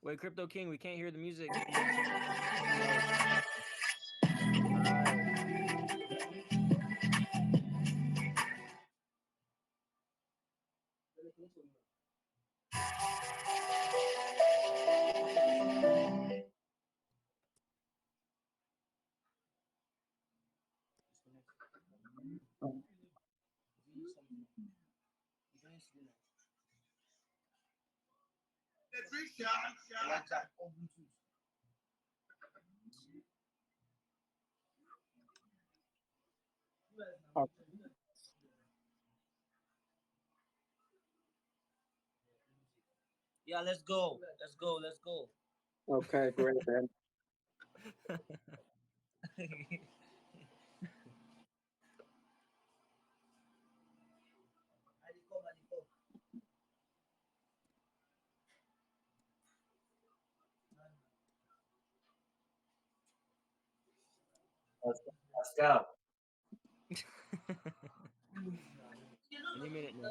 Wait, Crypto King, we can't hear the music. Yeah, let's go. Let's go. Let's go. Okay, great, man. Let's go. Any minute now.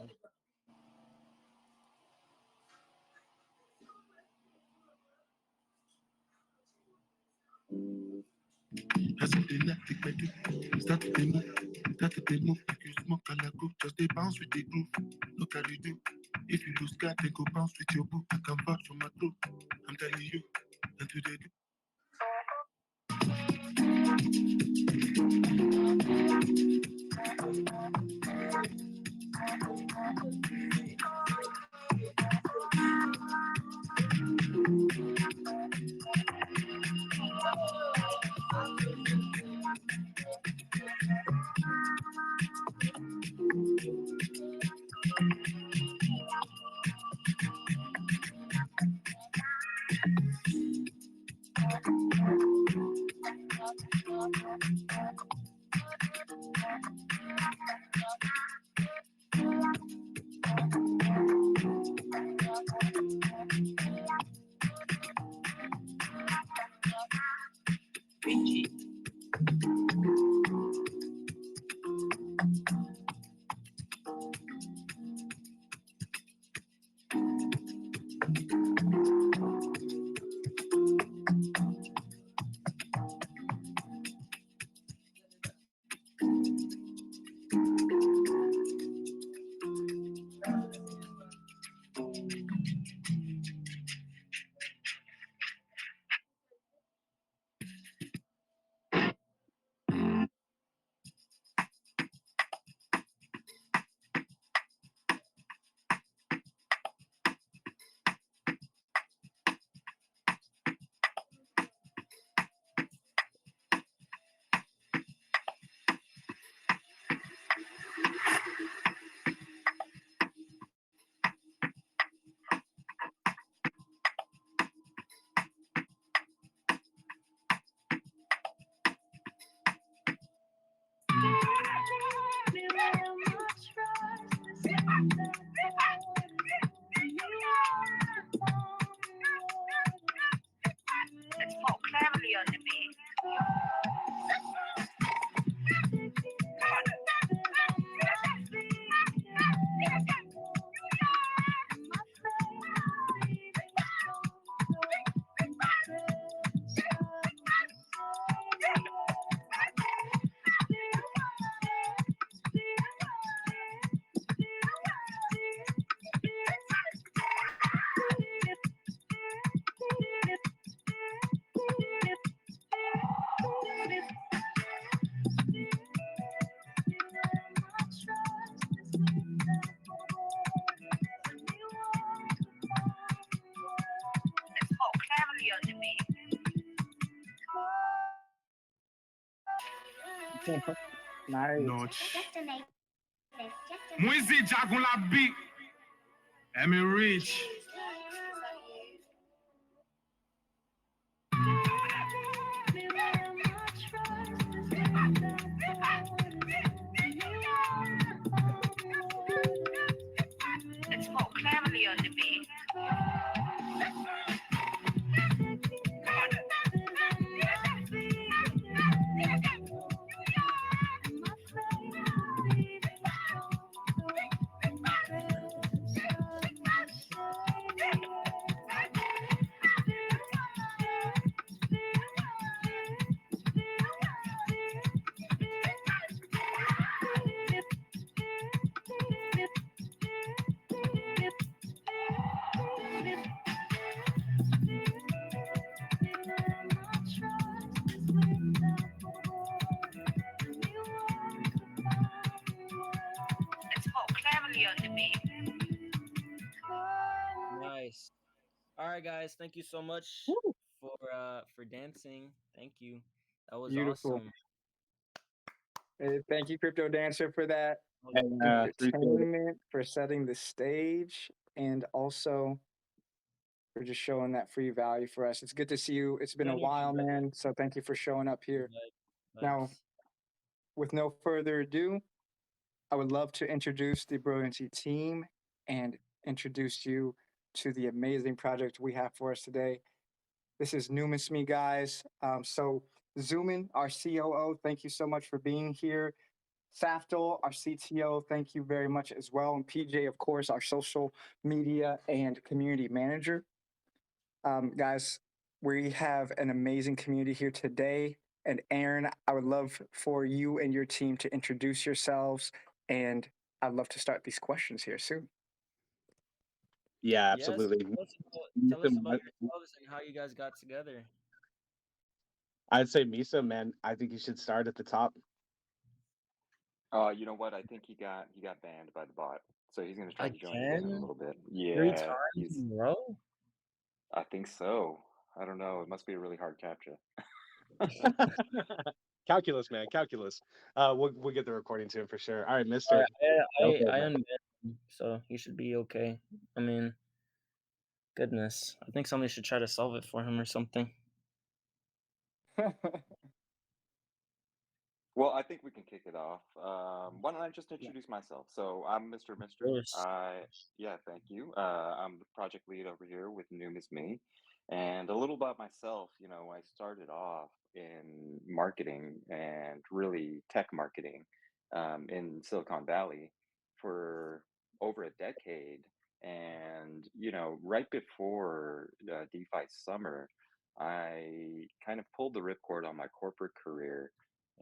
Start to move, you smoke and I go, just they bounce with the groove. Look how you do. If you lose God, then go bounce with your boo. I can vouch for my crew. I'm telling you, and today do. Nice. Notch. Mwizi Jagun la beat. Emi Rich. right, guys. Thank you so much Woo, for dancing. Thank you. That was beautiful. awesome. Hey, thank you, Crypto Dancer, for that That was And appreciate it. entertainment, for setting the stage, and also for just showing that free value for us. It's good to see you. It's been good a energy, while, brother. man. So thank you for showing up Good here. Now, vibes. with no further ado, I would love to introduce the Brilliansee team and introduce you to the amazing project we have for us today. This is Numis Me, guys. So, Zoomin, our COO, thank you so much for being here. Safdol, our CTO, thank you very much as well. And PJ, of course, our social media and community manager. Guys, we have an amazing community here today. And Aaron, I would love for you and your team to introduce yourselves. And I'd love to start these questions here soon. Yeah, Yes. absolutely. Tell us Misa, about yourselves and how you guys got together. I'd say Misa, man. I think you should start at the top. You know what? I think he got banned by the bot, so he's gonna try to join again in a Again? little bit. Three Yeah, times he's. in a row? I think so. I don't know. It must be a really hard captcha. Calculus, man, calculus. We'll get the recording to him for sure. All right, All Mister. right, Go for it, I man. unbanned him, so he should be okay. I mean, goodness, I think somebody should try to solve it for him or something. Well, I think we can kick it off. Why don't I just introduce myself? So I'm Mr. Mister. Course. Yeah, thank you. I'm the project lead over here with Noom is Me. And a little about myself, I started off in marketing and really tech marketing in Silicon Valley for over a decade. And, right before DeFi summer, I kind of pulled the ripcord on my corporate career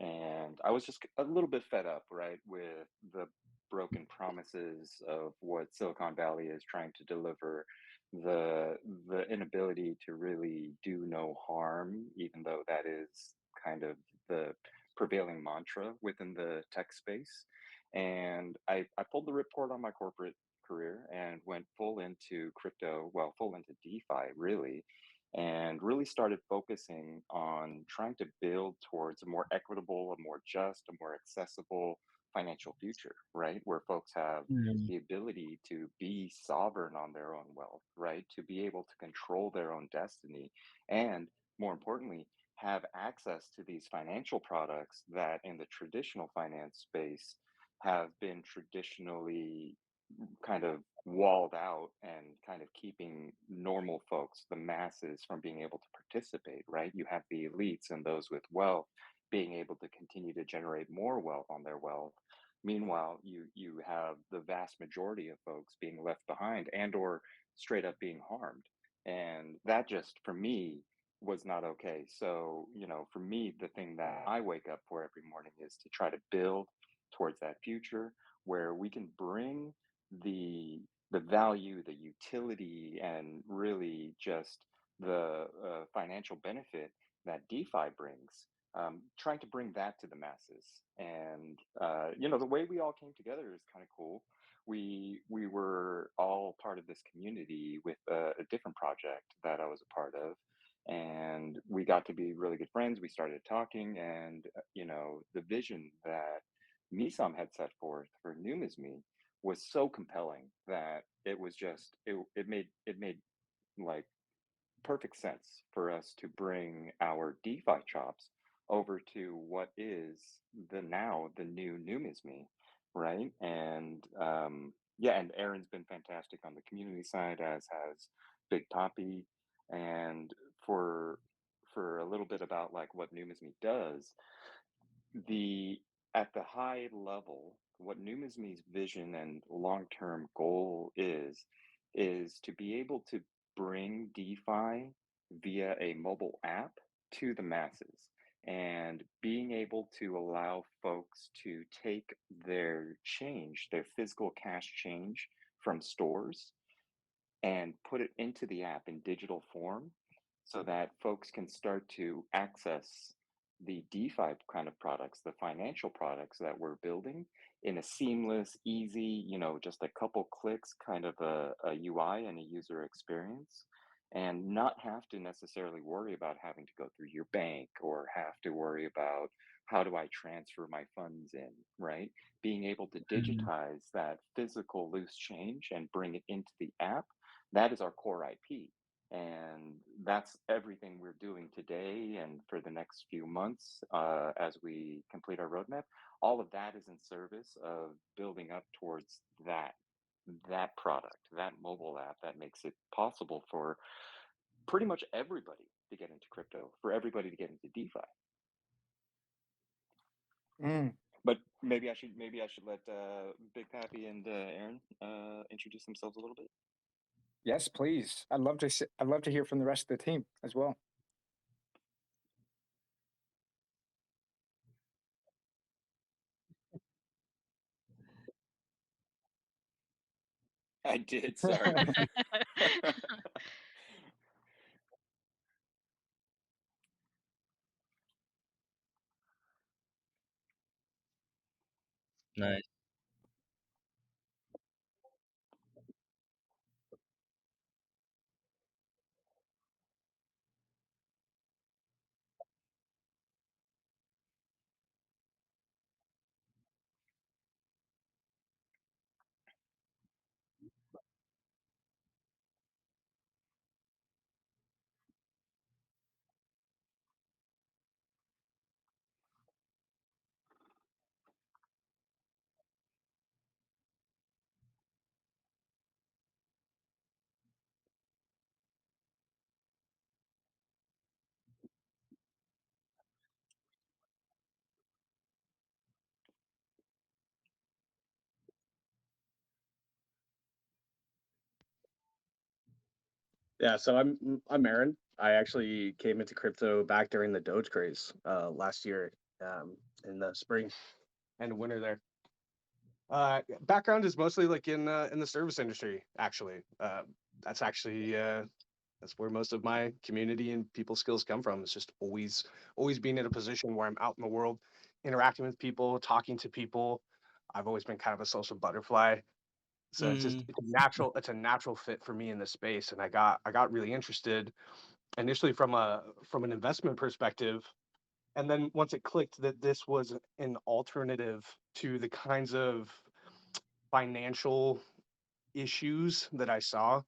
and I was just a little bit fed up, right, with the broken promises of what Silicon Valley is trying to deliver, the the inability to really do no harm, even though that is kind of the prevailing mantra within the tech space. And I pulled the ripcord on my corporate career and went full into crypto, well, full into DeFi, really, and really started focusing on trying to build towards a more equitable, a more just, a more accessible financial future, right? Where folks have Mm. the ability to be sovereign on their own wealth, right? To be able to control their own destiny. And more importantly, have access to these financial products that in the traditional finance space have been traditionally kind of walled out and kind of keeping normal folks, the masses, from being able to participate, right? You have the elites and those with wealth being able to continue to generate more wealth on their wealth. Meanwhile, you have the vast majority of folks being left behind and or straight up being harmed. And that just for me was not okay. So, for me, the thing that I wake up for every morning is to try to build towards that future where we can bring the the value, the utility, and really just the financial benefit that DeFi brings. Trying to bring that to the masses, and the way we all came together is kind of cool. We were all part of this community with a different project that I was a part of, and we got to be really good friends. We started talking, and the vision that Misam had set forth for Noom is Me was so compelling that it was just it made like perfect sense for us to bring our DeFi chops over to what is the new Noom is Me, right? And yeah, and Aaron's been fantastic on the community side, as has Big Poppy. And for for a little bit about like what Noom is Me does, the at the high level, what Numisme's vision and long-term goal is to be able to bring DeFi via a mobile app to the masses and being able to allow folks to take their change, their physical cash change from stores and put it into the app in digital form so that folks can start to access the DeFi kind of products, the financial products that we're building in a seamless, easy, just a couple clicks kind of a UI and a user experience. and not have to necessarily worry about having to go through your bank or have to worry about how do I transfer my funds in, right? Being able to Mhm. digitize that physical loose change and bring it into the app, that is our core IP. And that's everything we're doing today and for the next few months as we complete our roadmap. All of that is in service of building up towards that product, that mobile app that makes it possible for pretty much everybody to get into crypto, for everybody to get into DeFi. Mm. But maybe I should let Big Pappy and Aaron introduce themselves a little bit. Yes, please. I'd love to hear from the rest of the team as well. I did, sorry. Nice. Yeah, so I'm Aaron. I actually came into crypto back during the Doge craze last year in the spring and winter there. Background is mostly like in the service industry. Actually, that's actually that's where most of my community and people skills come from. It's just always being in a position where I'm out in the world, interacting with people, talking to people. I've always been kind of a social butterfly, so Mhm. it's a natural fit for me in this space. And I got really interested initially from an investment perspective, and then once it clicked that this was an alternative to the kinds of financial issues that I saw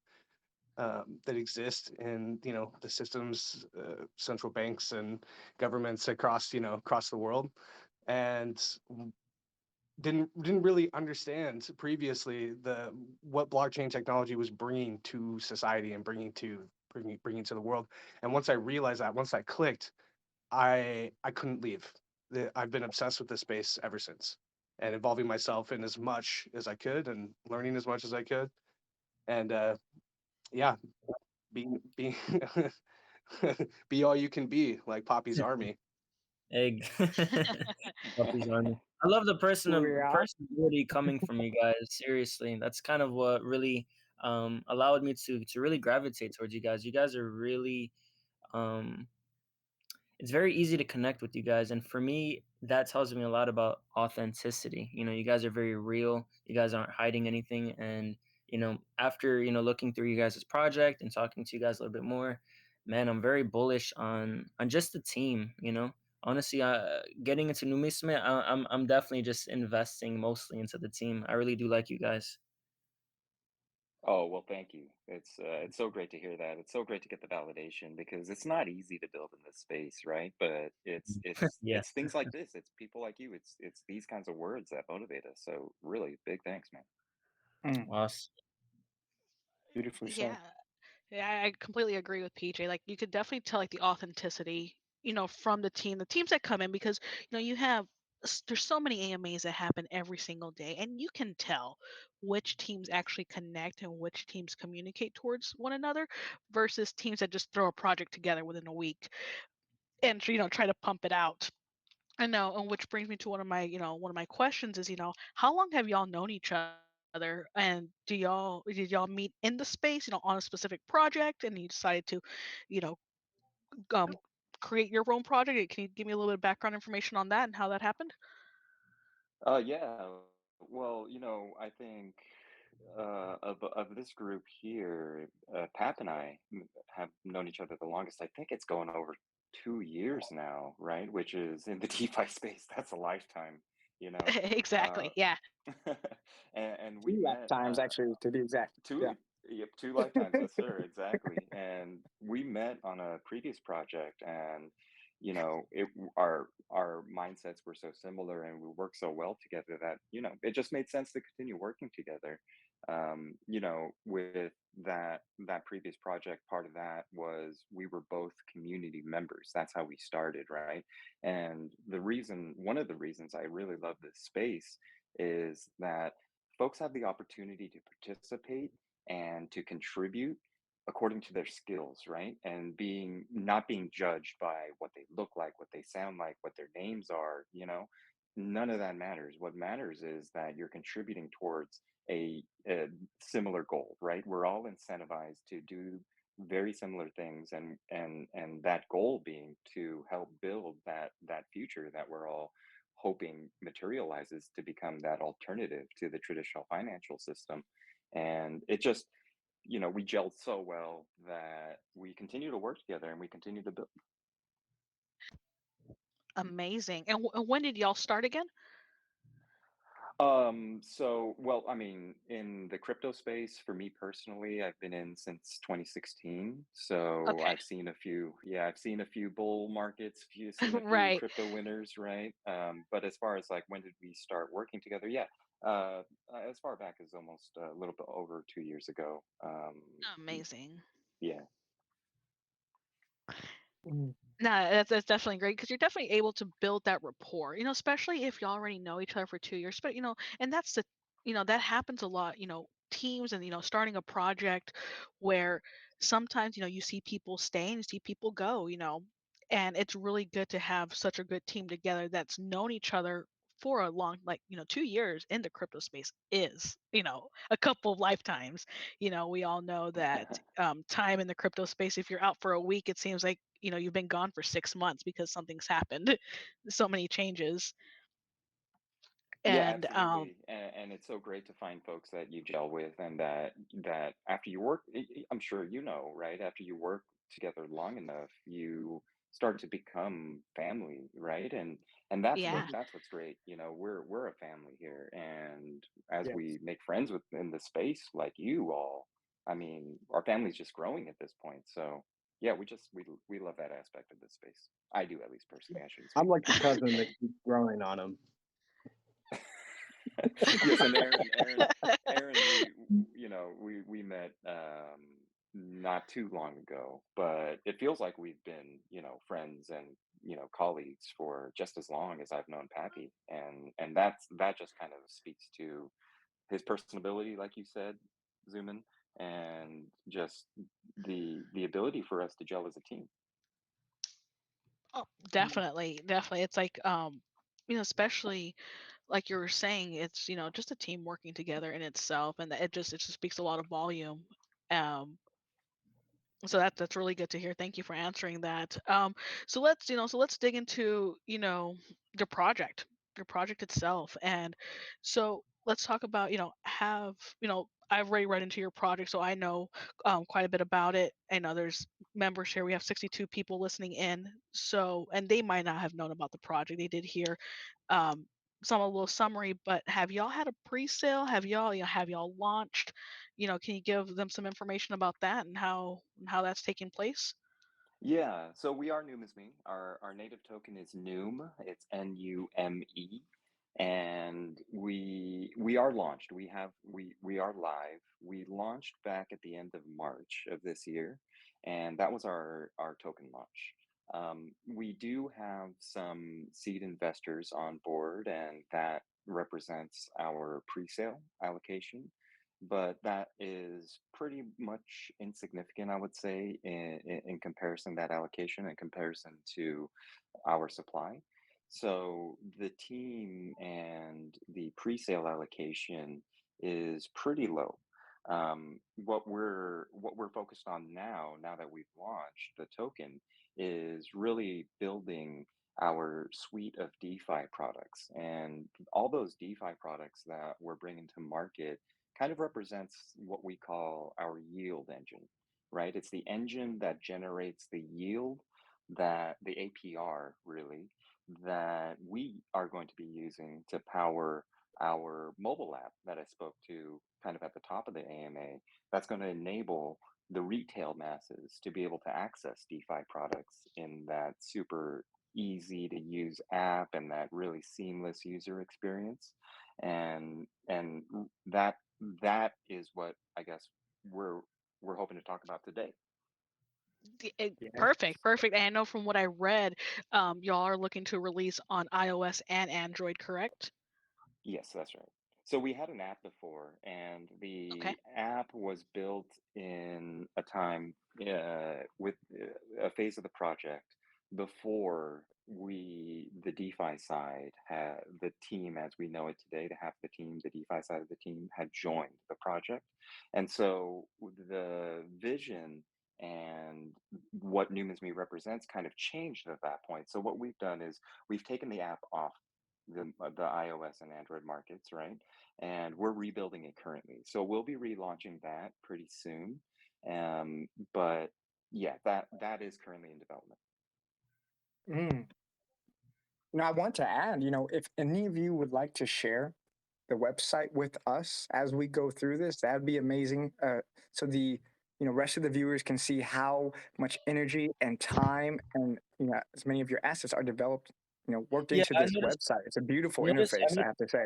that exist in the systems, central banks and governments across across the world, and didn't really understand previously the what blockchain technology was bringing to society and bringing to the world. And once I realized that, once I clicked, I couldn't leave. I've been obsessed with this space ever since, and involving myself in as much as I could and learning as much as I could. And yeah, being be all you can be, like Poppy's army. Egg. Puppy's Army. I love the Yeah. personality coming from you guys, seriously. That's kind of what really, allowed me to really gravitate towards you guys. You guys are really, um it's very easy to connect with you guys, and for me that tells me a lot about authenticity. You guys are very real, you guys aren't hiding anything. And after looking through you guys' project and talking to you guys a little bit more, man, I'm very bullish on just the team. Honestly, getting into numismat, I'm definitely just investing mostly into the team. I really do like you guys. Oh, well, thank you. It's so great to hear that. It's so great to get the validation because it's not easy to build in this space, right? But Yeah. it's things like this. It's people like you. It's these kinds of words that motivate us. So really, big thanks, man. Mm. Awesome. Beautifully said. Yeah. Yeah, I completely agree with PJ. Like you could definitely tell like the authenticity, from the team, the teams that come in because you have there's so many AMAs that happen every single day, and you can tell which teams actually connect and which teams communicate towards one another versus teams that just throw a project together within a week and try to pump it out. I know, and which brings me to one of my questions is, how long have y'all known each other, and did y'all meet in the space, on a specific project, and you decided to, you know, um, create your own project? Can you give me a little bit of background information on that and how that happened? Yeah. Well, I think. of this group here, Pap and have known each other the longest. I think it's going over 2 years now, right? Which is in the DeFi space. That's a lifetime, you know. Uh, Exactly. Yeah. and we Two met lifetimes, actually, to be exact. Yeah. two, yep, two lifetimes. Yes, sir. Exactly. And we met on a previous project, and our mindsets were so similar, and we worked so well together that it just made sense to continue working together. With that previous project, part of that was we were both community members. That's how we started, right? And one of the reasons I really love this space is that folks have the opportunity to participate and to contribute according to their skills, right? And being not being judged by what they look like, what they sound like, what their names are, none of that matters. What matters is that you're contributing towards a similar goal, right? We're all incentivized to do very similar things, and that goal being to help build that future that we're all hoping materializes to become that alternative to the traditional financial system. And it just, we gelled so well that we continue to work together and we continue to build. Amazing. And when did y'all start again? Well, I mean, in the crypto space, for me personally, I've been in since 2016. So Okay. I've seen a few bull markets, seen a few Right. crypto winners, right? But as far as like when did we start working together? Yeah, as far back as almost a little bit over 2 years ago. Amazing. Yeah. Mm. No, that's definitely great because you're definitely able to build that rapport, especially if you already know each other for 2 years. But and that's that happens a lot. Teams and starting a project where sometimes you see people stay and you see people go. And it's really good to have such a good team together that's known each other for a long, like 2 years in the crypto space is a couple of lifetimes. We all know that time in the crypto space, if you're out for a week, it seems like you've been gone for 6 months because something's happened. So many changes. Yeah, And absolutely. And it's so great to find folks that you gel with and that after you work, I'm sure right? After you work together long enough, you start to become family, right? And yeah. that's what's great. We're a family here. And as Yes. we make friends in the space like you all, I mean, our family's just growing at this point. So yeah, we love that aspect of this space. I do, at least personally. I shouldn't I'm speak for like the everybody. cousin that keeps growing on him. Yes, and Aaron, we met not too long ago, but it feels like we've been, friends and colleagues for just as long as I've known Pappy, and that just kind of speaks to his personability, like you said, Zuman, and just the ability for us to gel as a team. Oh, Mm. definitely, definitely. It's like especially like you were saying, it's just a team working together in itself, and that it just speaks a lot of volume. Um, so that's really good to hear. Thank you for answering that. So let's dig into the project, your project itself, and so let's talk about have I've already read into your project, so I know quite a bit about it. I know there's members here. We have 62 people listening in, so and they might not have known about the project. They did hear um, some a little summary, but have y'all had a pre-sale? Have y'all launched? Can you give them some information about that and how that's taking place? Yeah, so we are Numisme. Our native token is Noom. It's Nume, and we are launched. We are live. We launched back at the end of March of this year, and that was our token launch. We do have some seed investors on board, and that represents our pre-sale allocation, but that is pretty much insignificant, I would say, in comparison, that allocation in comparison to our supply. So the team and the pre-sale allocation is pretty low. What we're focused on now that we've launched the token, is really building our suite of DeFi products, and all those DeFi products that we're bringing to market kind of represents what we call our yield engine, right? It's the engine that generates the yield, that the APR really, that we are going to be using to power our mobile app that I spoke to kind of at the top of the AMA. That's going to enable the retail masses to be able to access DeFi products in that super easy to use app and that really seamless user experience. And that is what I guess we're we're hoping to talk about today. Yeah. Perfect, perfect. And I know from what I read, y'all are looking to release on iOS and Android, correct? Yes, that's right. So we had an app before, and Okay. the app was built in a time with a phase of the project before the DeFi side had the team as we know it today, to have the team, the DeFi side of the team had joined the project. And so the vision and what Numen's Me represents kind of changed at that point. So what we've done is we've taken the app off the iOS and Android markets, right? And we're rebuilding it currently. So we'll be relaunching that pretty soon. But yeah, that is currently in development. Mm. Now, I want to add, if any of you would like to share the website with us as we go through this, that'd be amazing. So the rest of the viewers can see how much energy and time and as many of your assets are developed, worked Yeah, into this website. It's a I beautiful noticed, I interface, I noticed, have to say.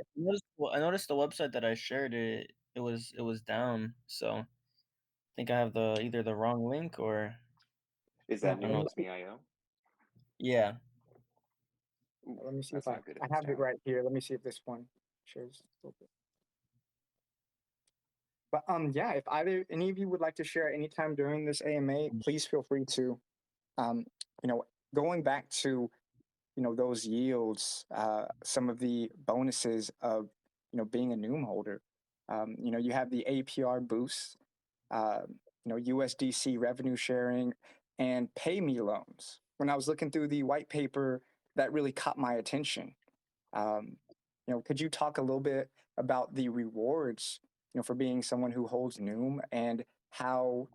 I noticed the website that I shared it was down. So I think I have the either the wrong link or Is Yeah, that I don't know. Numen's Me IO? Yeah. Ooh, let me see if that's I not good if I it's have it down. right here. Let me see if this one shares a little bit. But yeah, if either any of you would like to share anytime during this AMA, please feel free to. Um, you know, going back to those yields, some of the bonuses of being a Noom holder. You have the APR boost, USDC revenue sharing, and pay me loans. When I was looking through the white paper, that really caught my attention. Um, could you talk a little bit about the rewards, for being someone who holds Noom and how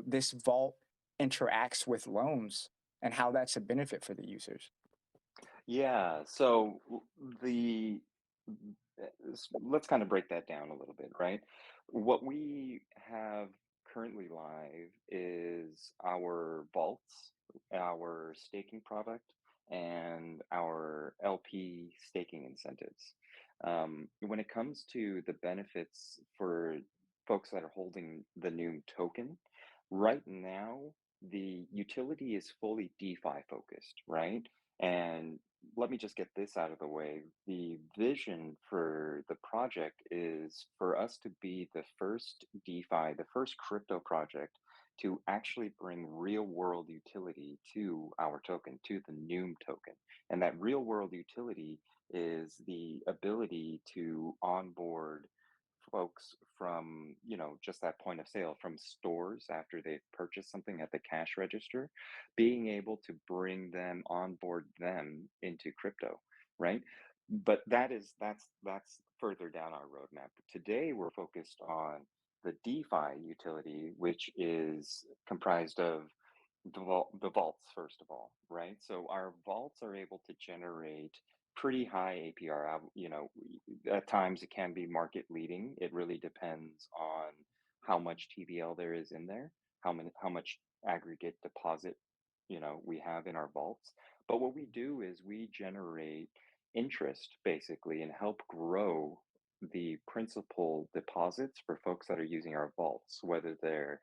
this vault interacts with loans and how that's a benefit for the users? Yeah, so the let's kind of break that down a little bit, right? What we have currently live is our vaults, our staking product, and our LP staking incentives. When it comes to the benefits for folks that are holding the new token, right now the utility is fully DeFi focused, right? And let me just get this out of the way. The vision for the project is for us to be the first DeFi, the first crypto project to actually bring real world utility to our token, to the Noom token. And that real world utility is the ability to onboard folks from just that point of sale from stores after they've purchased something at the cash register, being able to bring them onboard them into crypto, right? But that's further down our roadmap. Today we're focused on the DeFi utility, which is comprised of the vaults, first of all, right? So our vaults are able to generate pretty high APR. At times it can be market leading. It really depends on how much TVL there is in there, how much aggregate deposit, we have in our vaults. But what we do is we generate interest basically and help grow the principal deposits for folks that are using our vaults, whether they're,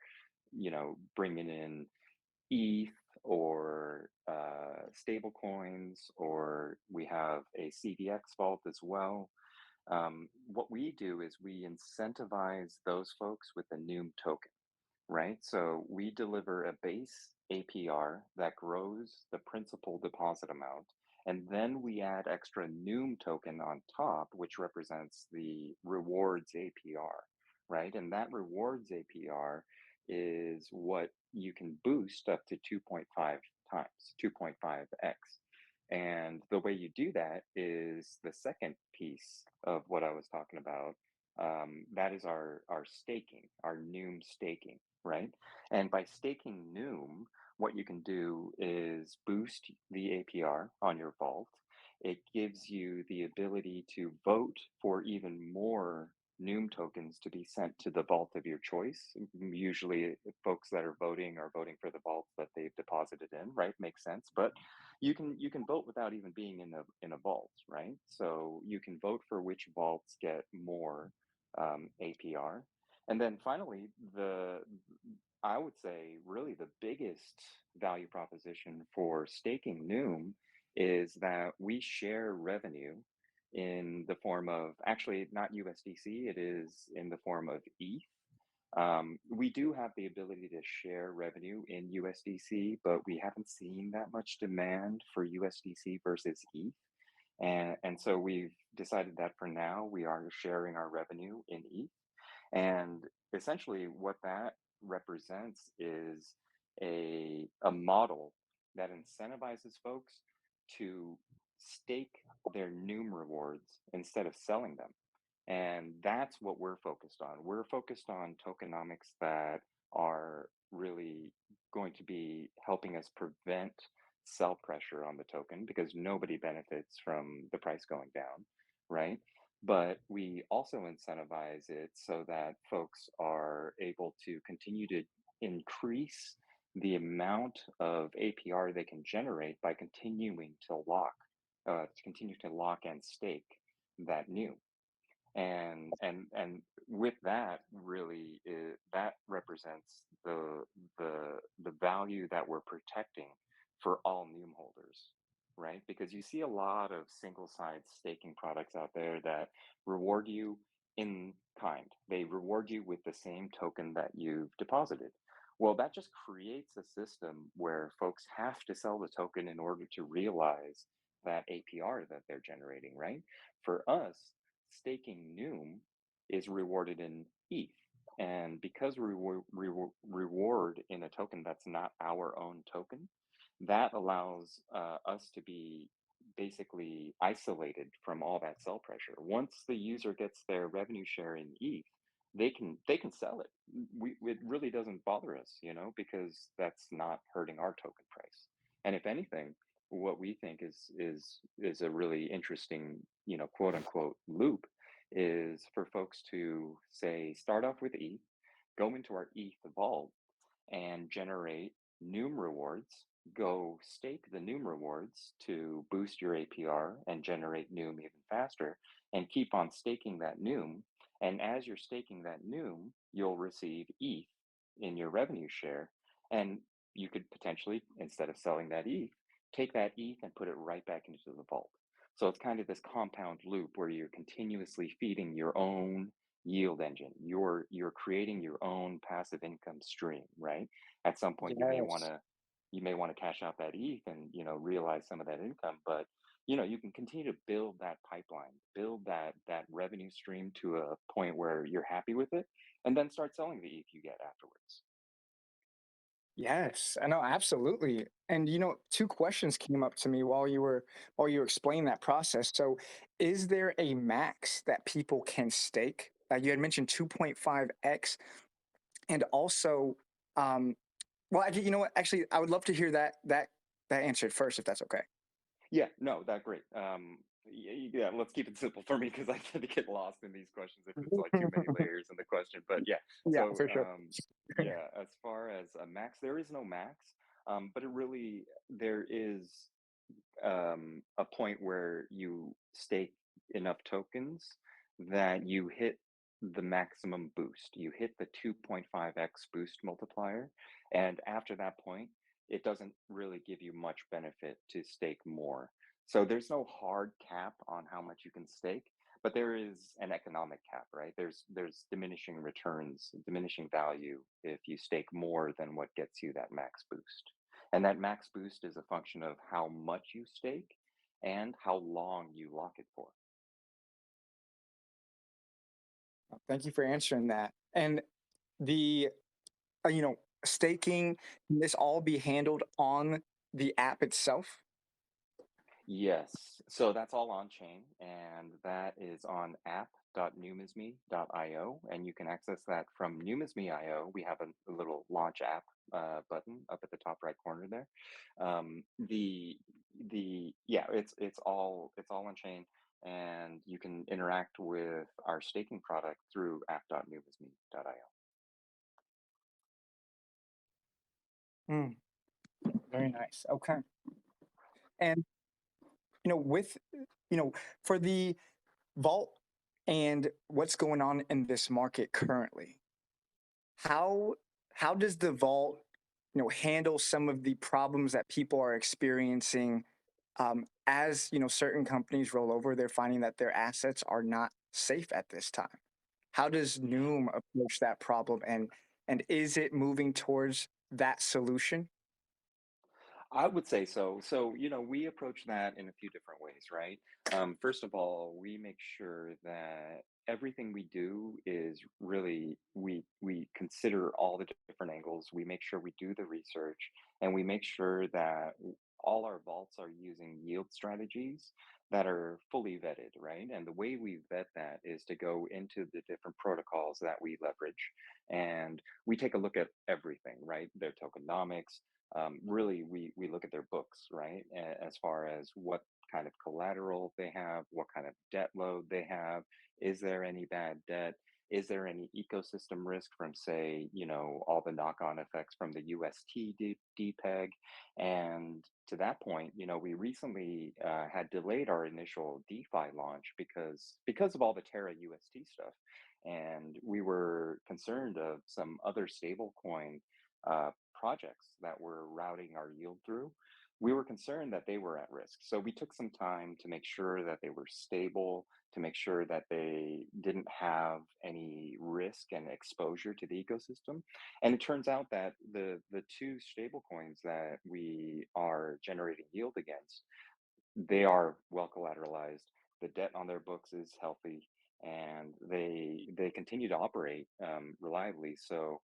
bringing in ETH or stable coins, or we have a CDX vault as well. What we do is we incentivize those folks with a Noom token, right? So we deliver a base APR that grows the principal deposit amount. And then we add extra Noom token on top, which represents the rewards APR, right? And that rewards APR is what you can boost up to 2.5 times, 2.5x. And the way you do that is the second piece of what I was talking about That is our staking, our Noom staking, right? And by staking Noom, what you can do is boost the APR on your vault. It gives you the ability to vote for even more Noom tokens to be sent to the vault of your choice. Usually, folks that are voting for the vault that they've deposited in, right? Makes sense. But you can vote without even being in a vault, right? So you can vote for which vaults get more APR. And then finally, the I would say really the biggest value proposition for staking Noom is that we share revenue in the form of, actually not USDC, it is in the form of ETH. We do have the ability to share revenue in USDC, but we haven't seen that much demand for USDC versus ETH. And so we've decided that for now, we are sharing our revenue in ETH. And essentially, what that represents is a model that incentivizes folks to stake their Noom rewards instead of selling them. And that's what we're focused on. We're focused on tokenomics that are really going to be helping us prevent sell pressure on the token because nobody benefits from the price going down, right? But we also incentivize it so that folks are able to continue to increase the amount of APR they can generate by continue to lock and stake that new. And with that really that represents the value that we're protecting for all Noom holders, right? Because you see a lot of single side staking products out there that reward you in kind. They reward you with the same token that you've deposited. Well, that just creates a system where folks have to sell the token in order to realize that APR that they're generating, right? For us, staking Noom is rewarded in ETH. And because we reward in a token that's not our own token, that allows us to be basically isolated from all that sell pressure. Once the user gets their revenue share in ETH, they can sell it. It really doesn't bother us, because that's not hurting our token price. And if anything, what we think is a really interesting, quote unquote loop is for folks to say start off with ETH, go into our ETH vault and generate Noom rewards. Go stake the Noom rewards to boost your APR and generate Noom even faster, and keep on staking that Noom. And as you're staking that Noom, you'll receive ETH in your revenue share. And you could potentially, instead of selling that ETH, take that ETH and put it right back into the vault. So it's kind of this compound loop where you're continuously feeding your own yield engine. You're creating your own passive income stream, right? At some point Yes. you may want to cash out that ETH and realize some of that income, but you can continue to build that pipeline, build that revenue stream to a point where you're happy with it, and then start selling the ETH you get afterwards. Yes, I know, absolutely. And two questions came up to me while you were explaining that process. So, is there a max that people can stake? You had mentioned 2.5x, and also, um, well, you know what? Actually, I would love to hear that answered first, if that's okay. Yeah, no, that great. Yeah, let's keep it simple for me because I tend to get lost in these questions if it's like too many layers in the question. But yeah, Yeah, so for sure. yeah, as far as a max, there is no max, but there is a point where you stake enough tokens that you hit the maximum boost. You hit the 2.5x boost multiplier. And after that point, it doesn't really give you much benefit to stake more. So there's no hard cap on how much you can stake, but there is an economic cap, right? There's diminishing returns, diminishing value if you stake more than what gets you that max boost. And that max boost is a function of how much you stake and how long you lock it for. Thank you for answering that. And the uh, you know, staking, can this all be handled on the app itself? Yes. So that's all on chain, and that is on app.numisme.io, and you can access that from Numisme.io. We have a little launch app button up at the top right corner there. The yeah, it's all on chain, and you can interact with our staking product through app.numisme.io. Mm, very nice. Okay. And with for the vault and what's going on in this market currently, how how does the vault handle some of the problems that people are experiencing as certain companies roll over? They're finding that their assets are not safe at this time. How does Noom approach that problem, and is it moving towards that solution? I would say so. So, we approach that in a few different ways, right? First of all, we make sure that everything we do is really we consider all the different angles. We make sure we do the research, and we make sure that all our vaults are using yield strategies that are fully vetted, right? And the way we vet that is to go into the different protocols that we leverage, and we take a look at everything, right? Their tokenomics, really we look at their books, right? As far as what kind of collateral they have, what kind of debt load they have, is there any bad debt, is there any ecosystem risk from, say, all the knock-on effects from the UST dpeg. And to that point, we recently had delayed our initial DeFi launch because of all the Terra UST stuff, and we were concerned of some other stablecoin projects that were routing our yield through. We were concerned that they were at risk. So we took some time to make sure that they were stable, to make sure that they didn't have any risk and exposure to the ecosystem. And it turns out that the two stable coins that we are generating yield against, they are well collateralized. The debt on their books is healthy, and they continue to operate reliably. So,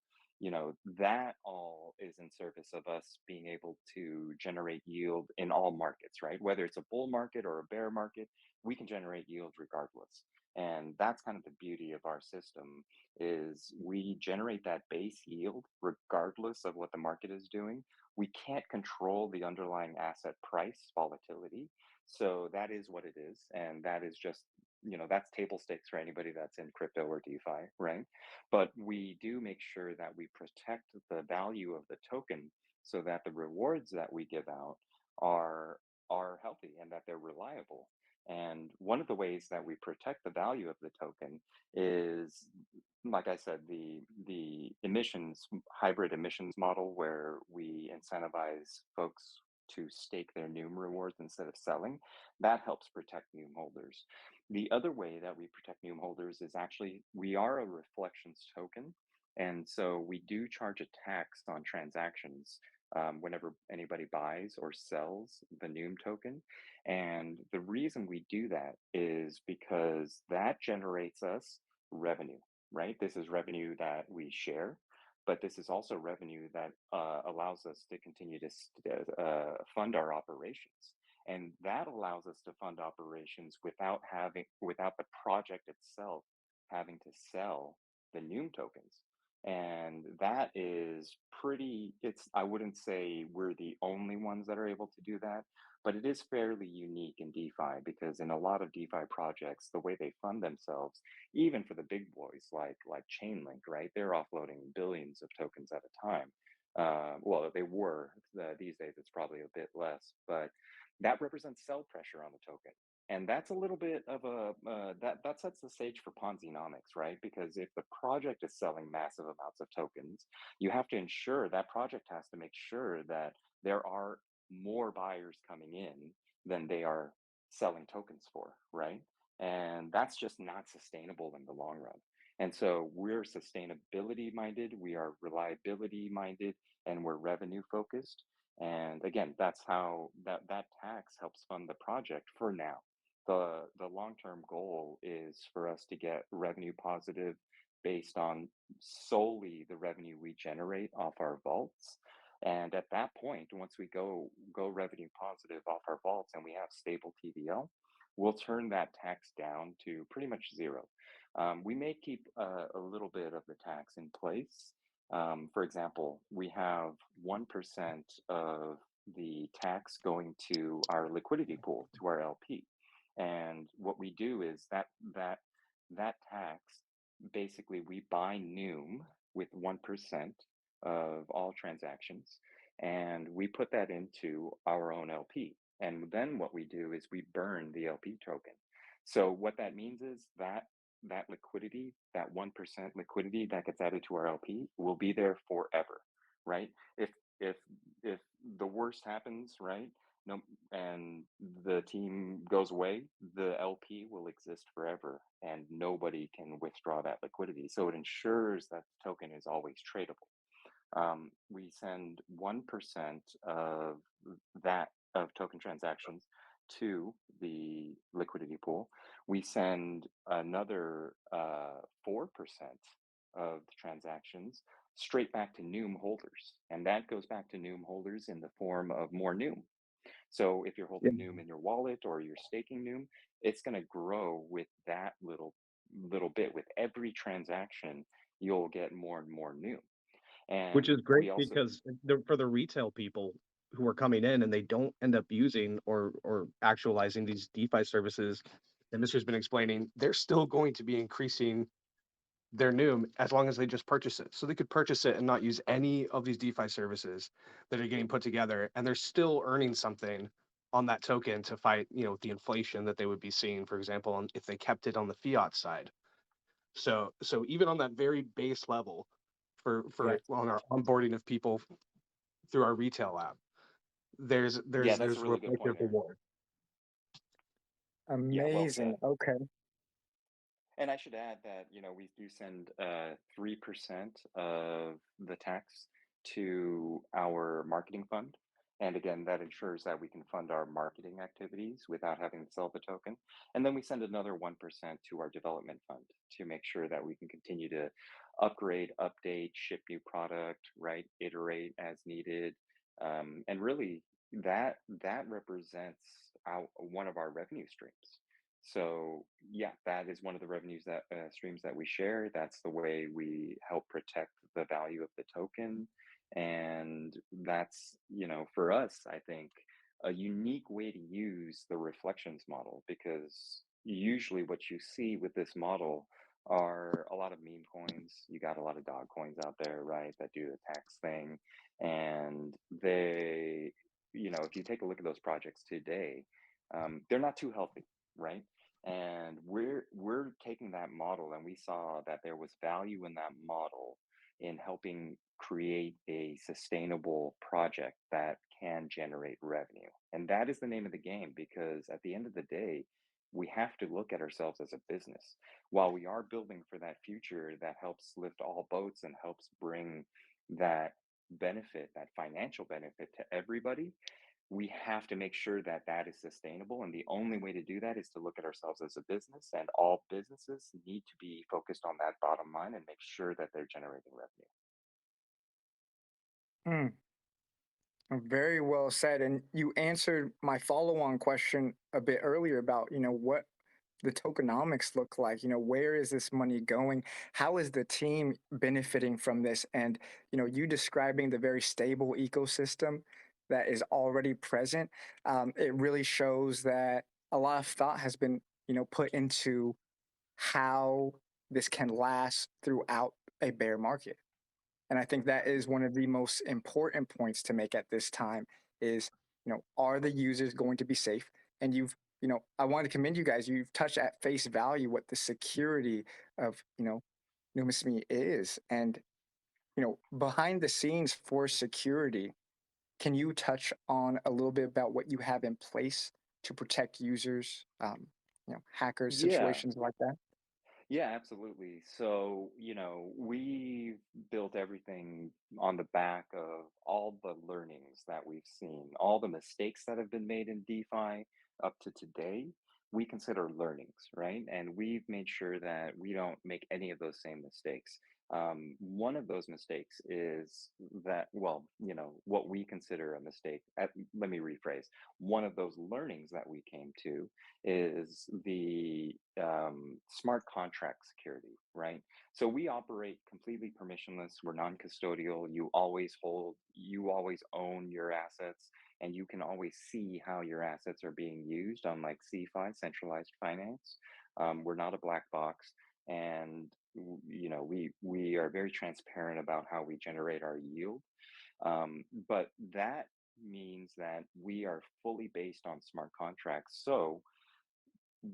that all is in service of us being able to generate yield in all markets, right? Whether it's a bull market or a bear market, we can generate yield regardless. And that's kind of the beauty of our system, is we generate that base yield regardless of what the market is doing. We can't control the underlying asset price volatility, so that is what it is. And that is just, that's table stakes for anybody that's in crypto or DeFi, right? But we do make sure that we protect the value of the token so that the rewards that we give out are are healthy and that they're reliable. And one of the ways that we protect the value of the token is, like I said, the emissions hybrid emissions model, where we incentivize folks to stake their Noom rewards instead of selling. That helps protect Noom holders. The other way that we protect Noom holders is, actually, we are a reflections token. And so we do charge a tax on transactions whenever anybody buys or sells the Noom token. And the reason we do that is because that generates us revenue, right? This is revenue that we share, but this is also revenue that allows us to continue to fund our operations. And that allows us to fund operations without the project itself having to sell the Noom tokens. And that is pretty, I wouldn't say we're the only ones that are able to do that, but it is fairly unique in DeFi, because in a lot of DeFi projects, the way they fund themselves, even for the big boys like Chainlink, right? They're offloading billions of tokens at a time. Well, they were. These days, it's probably a bit less, but that represents sell pressure on the token. And that's a little bit of that sets the stage for Ponzi-nomics, right? Because if the project is selling massive amounts of tokens, you have to ensure that project has to make sure that there are more buyers coming in than they are selling tokens for, right? And that's just not sustainable in the long run. And so we're sustainability minded, we are reliability minded, and we're revenue focused. And again, that's how that tax helps fund the project for now. The long-term goal is for us to get revenue positive based on solely the revenue we generate off our vaults. And at that point, once we go revenue positive off our vaults and we have stable TVL, we'll turn that tax down to pretty much zero. We may keep a little bit of the tax in place. For example, we have 1% of the tax going to our liquidity pool, to our LP. And what we do is that tax, basically we buy Noom with 1% of all transactions, and we put that into our own LP. And then what we do is we burn the LP token. So what that means is that that liquidity, that 1% liquidity that gets added to our LP will be there forever, right? If if the worst happens, right? No, and the team goes away, the LP will exist forever and nobody can withdraw that liquidity. So it ensures that the token is always tradable. We send 1% of that of token transactions to the liquidity pool. We send another 4% of the transactions straight back to Noom holders. And that goes back to Noom holders in the form of more Noom. So if you're Yeah. holding Noom in your wallet or you're staking Noom, it's going to grow with that little bit. With every transaction, you'll get more and more Noom. Which And is great we also, because for the retail people who are coming in and they don't end up using or actualizing these DeFi services that Mr.'s been explaining, they're still going to be increasing their Noom as long as they just purchase it. So they could purchase it and not use any of these DeFi services that are getting put together, and they're still earning something on that token to fight, the inflation that they would be seeing, for example, if they kept it on the fiat side. So even on that very base level, for Yeah. on our onboarding of people through our retail app, there's yeah, there's that's a there's really good point, reflective Aaron. reward. Yeah, well Amazing. said. Okay. And I should add that, we do send 3% of the tax to our marketing fund. And again, that ensures that we can fund our marketing activities without having to sell the token. And then we send another 1% to our development fund to make sure that we can continue to upgrade, update, ship new product, right? Iterate as needed. And really that represents one of our revenue streams. So yeah, that is one of the revenues that streams that we share. That's the way we help protect the value of the token, and that's, for us, I think, a unique way to use the reflections model, because usually what you see with this model are a lot of meme coins. You got a lot of dog coins out there, right, that do the tax thing, and if you take a look at those projects today, they're not too healthy, right? And we're taking that model, and we saw that there was value in that model in helping create a sustainable project that can generate revenue. And that is the name of the game, because at the end of the day, we have to look at ourselves as a business. While we are building for that future that helps lift all boats and helps bring that benefit, that financial benefit to everybody, we have to make sure that that is sustainable. And the only way to do that is to look at ourselves as a business. And all businesses need to be focused on that bottom line and make sure that they're generating revenue. Mm, very well said. And you answered my follow-on question a bit earlier about, what the tokenomics look like. Where is this money going? How is the team benefiting from this? And, you describing the very stable ecosystem that is already present, it really shows that a lot of thought has been, put into how this can last throughout a bear market. And I think that is one of the most important points to make at this time is, are the users going to be safe? And I want to commend you guys. You've touched at face value what the security of, Numisme is. And, behind the scenes for security, can you touch on a little bit about what you have in place to protect users, hackers, Yeah, situations like that? yeah, absolutely. So, we built everything on the back of all the learnings that we've seen, all the mistakes that have been made in DeFi up to today. we consider learnings, right? And we've made sure that we don't make any of those same mistakes. One of those mistakes is that, well, what we consider a mistake. Let me rephrase. One of those learnings that we came to is the smart contract security, right? So we operate completely permissionless. We're non-custodial. You always own your assets, and you can always see how your assets are being used on like CFI, centralized finance. We're not a black box, and we are very transparent about how we generate our yield. But that means that we are fully based on smart contracts. So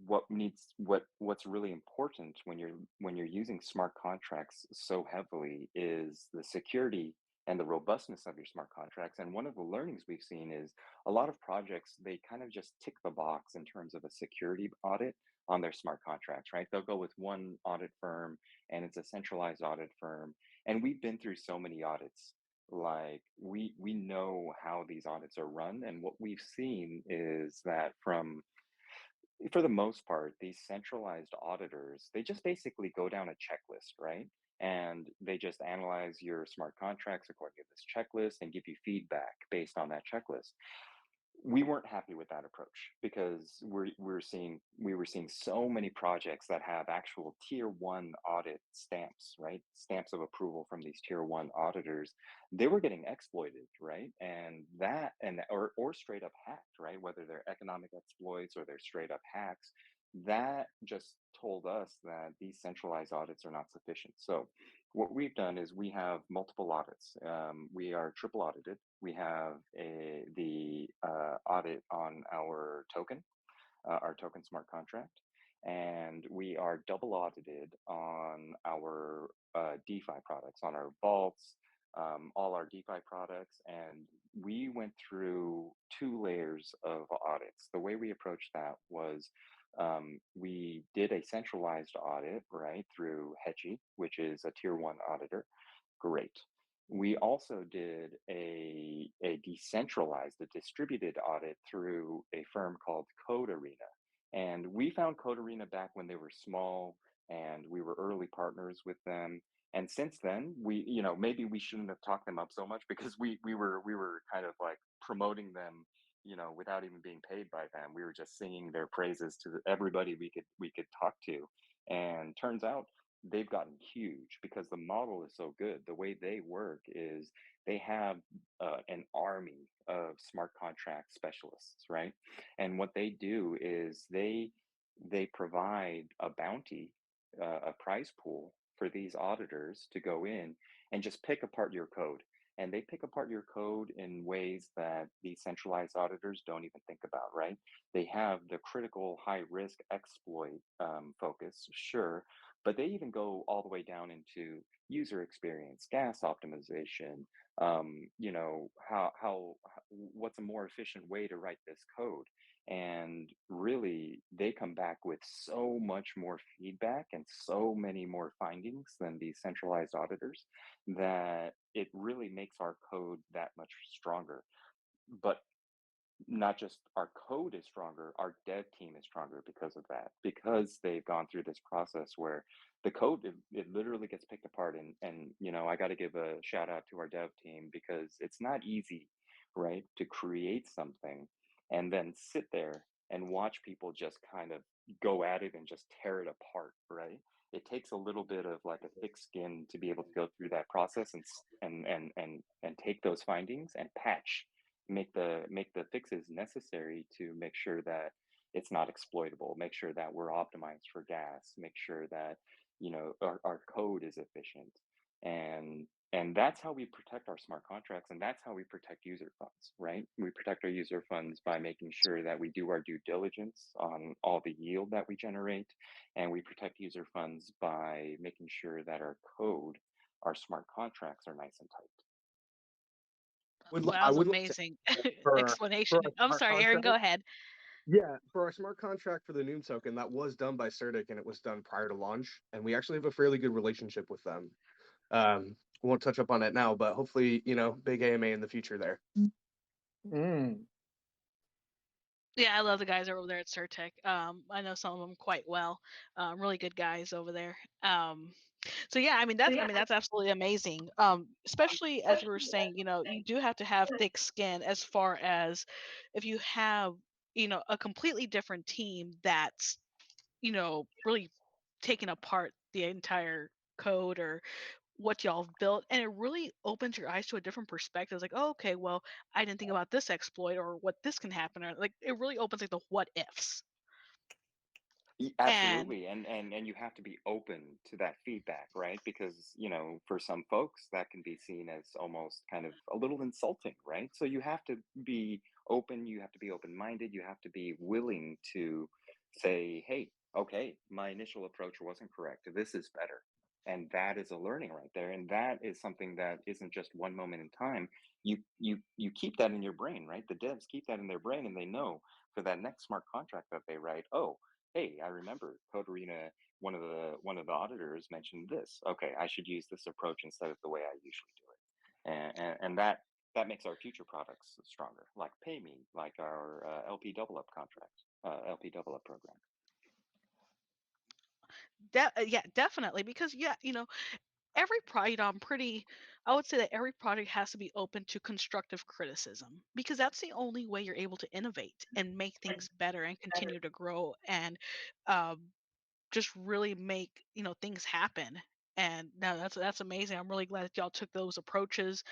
what's really important when you're using smart contracts so heavily is the security and the robustness of your smart contracts. And one of the learnings we've seen is a lot of projects, they kind of just tick the box in terms of a security audit on their smart contracts, right? They'll go with one audit firm, and it's a centralized audit firm, and we've been through so many audits. Like we know how these audits are run, and what we've seen is that for the most part, these centralized auditors, they just basically go down a checklist, right? And they just analyze your smart contracts according to this checklist and give you feedback based on that checklist. We weren't happy with that approach because we were seeing so many projects that have actual tier one audit stamps, right? Stamps of approval from these tier one auditors. They were getting exploited, right? Or straight up hacked, right? Whether they're economic exploits or they're straight up hacks. That just told us that these centralized audits are not sufficient. So what we've done is we have multiple audits. We are triple audited. We have the audit on our token smart contract, and we are double audited on our DeFi products, on our vaults, all our DeFi products, and we went through 2 layers of audits. The way we approached that was we did a centralized audit, right, through Hedgie, which is a tier one auditor. Great. We also did a decentralized, a distributed audit through a firm called Code Arena. And we found Code Arena back when they were small, and we were early partners with them. And since then, maybe we shouldn't have talked them up so much because we were kind of like promoting them, without even being paid by them. We were just singing their praises to everybody we could talk to. And turns out they've gotten huge because the model is so good. The way they work is they have an army of smart contract specialists, right? And what they do is they provide a bounty, a prize pool for these auditors to go in and just pick apart your code. And they pick apart your code in ways that these centralized auditors don't even think about, right? They have the critical high risk exploit focus, sure, but they even go all the way down into user experience, gas optimization, what's a more efficient way to write this code. And really, they come back with so much more feedback and so many more findings than these centralized auditors that it really makes our code that much stronger. But not just our code is stronger, our dev team is stronger because of that, because they've gone through this process where the code, it literally gets picked apart. And I got to give a shout out to our dev team because it's not easy, right, to create something and then sit there and watch people just kind of go at it and just tear it apart, right? It takes a little bit of like a thick skin to be able to go through that process and take those findings and make the fixes necessary to make sure that it's not exploitable, make sure that we're optimized for gas, make sure that our code is efficient. And that's how we protect our smart contracts, and that's how we protect user funds, right? We protect our user funds by making sure that we do our due diligence on all the yield that we generate, and we protect user funds by making sure that our code, our smart contracts, are nice and tight. Well, that I was would like to amazing for explanation. our I'm smart sorry, Aaron, contract. go ahead. Yeah, for our smart contract for the Noom token, that was done by Certic and it was done prior to launch, and we actually have a fairly good relationship with them. We won't touch up on it now, but hopefully, big AMA in the future there. Mm. Yeah, I love the guys over there at Surtech. I know some of them quite well. Really good guys over there. So yeah, I mean that's absolutely amazing. Especially as you were saying, you do have to have thick skin as far as if you have, a completely different team that's, really taking apart the entire code or what y'all have built, and it really opens your eyes to a different perspective. It's like, oh, okay, well, I didn't think about this exploit or what this can happen, or like it really opens like the what ifs. And Absolutely, and you have to be open to that feedback, right? Because, for some folks, that can be seen as almost kind of a little insulting, right? So you have to be open, you have to be open-minded, you have to be willing to say, "Hey, okay, my initial approach wasn't correct. This is better." And that is a learning right there, and that is something that isn't just one moment in time. You keep that in your brain, right? The devs keep that in their brain, and they know for that next smart contract that they write, "Oh, hey, I remember Code Arena, one of the auditors mentioned this. Okay, I should use this approach instead of the way I usually do it." And that makes our future products stronger, like Pay Me, like our LP Double Up contract, LP Double Up program. yeah, definitely, because yeah, every project, I would say that every project has to be open to constructive criticism because that's the only way you're able to innovate and make things better and continue to grow and um, just really make things happen. And now that's amazing. I'm really glad that y'all took those approaches,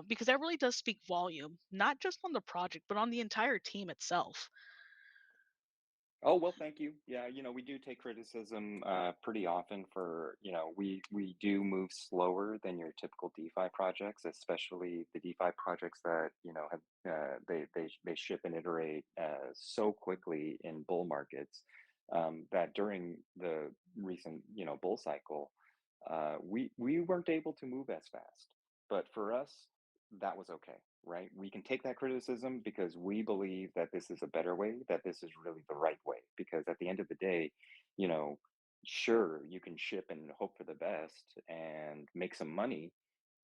because that really does speak volume, not just on the project but on the entire team itself. Oh, well, thank you. Yeah, we do take criticism pretty often for, we do move slower than your typical DeFi projects, especially the DeFi projects that, have they ship and iterate so quickly in bull markets, that during the recent, bull cycle, we weren't able to move as fast. But for us, that was okay, right? We can take that criticism because we believe that this is a better way, that this is really the right way. Because at the end of the day, you know, sure, you can ship and hope for the best and make some money,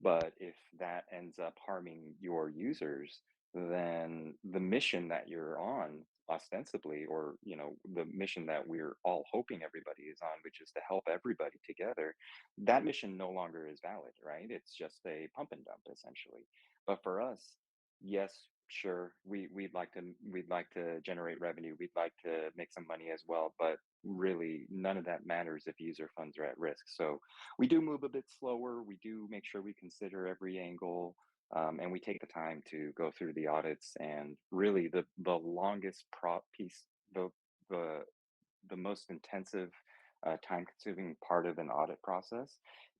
but if that ends up harming your users, then the mission that you're on ostensibly, or the mission that we're all hoping everybody is on, which is to help everybody together, that mission no longer is valid, right? It's just a pump and dump essentially. But for us, yes, sure, we'd like to generate revenue, we'd like to make some money as well, but really none of that matters if user funds are at risk. So we do move a bit slower, we do make sure we consider every angle, and we take the time to go through the audits. And really the longest piece, the the most intensive, time consuming part of an audit process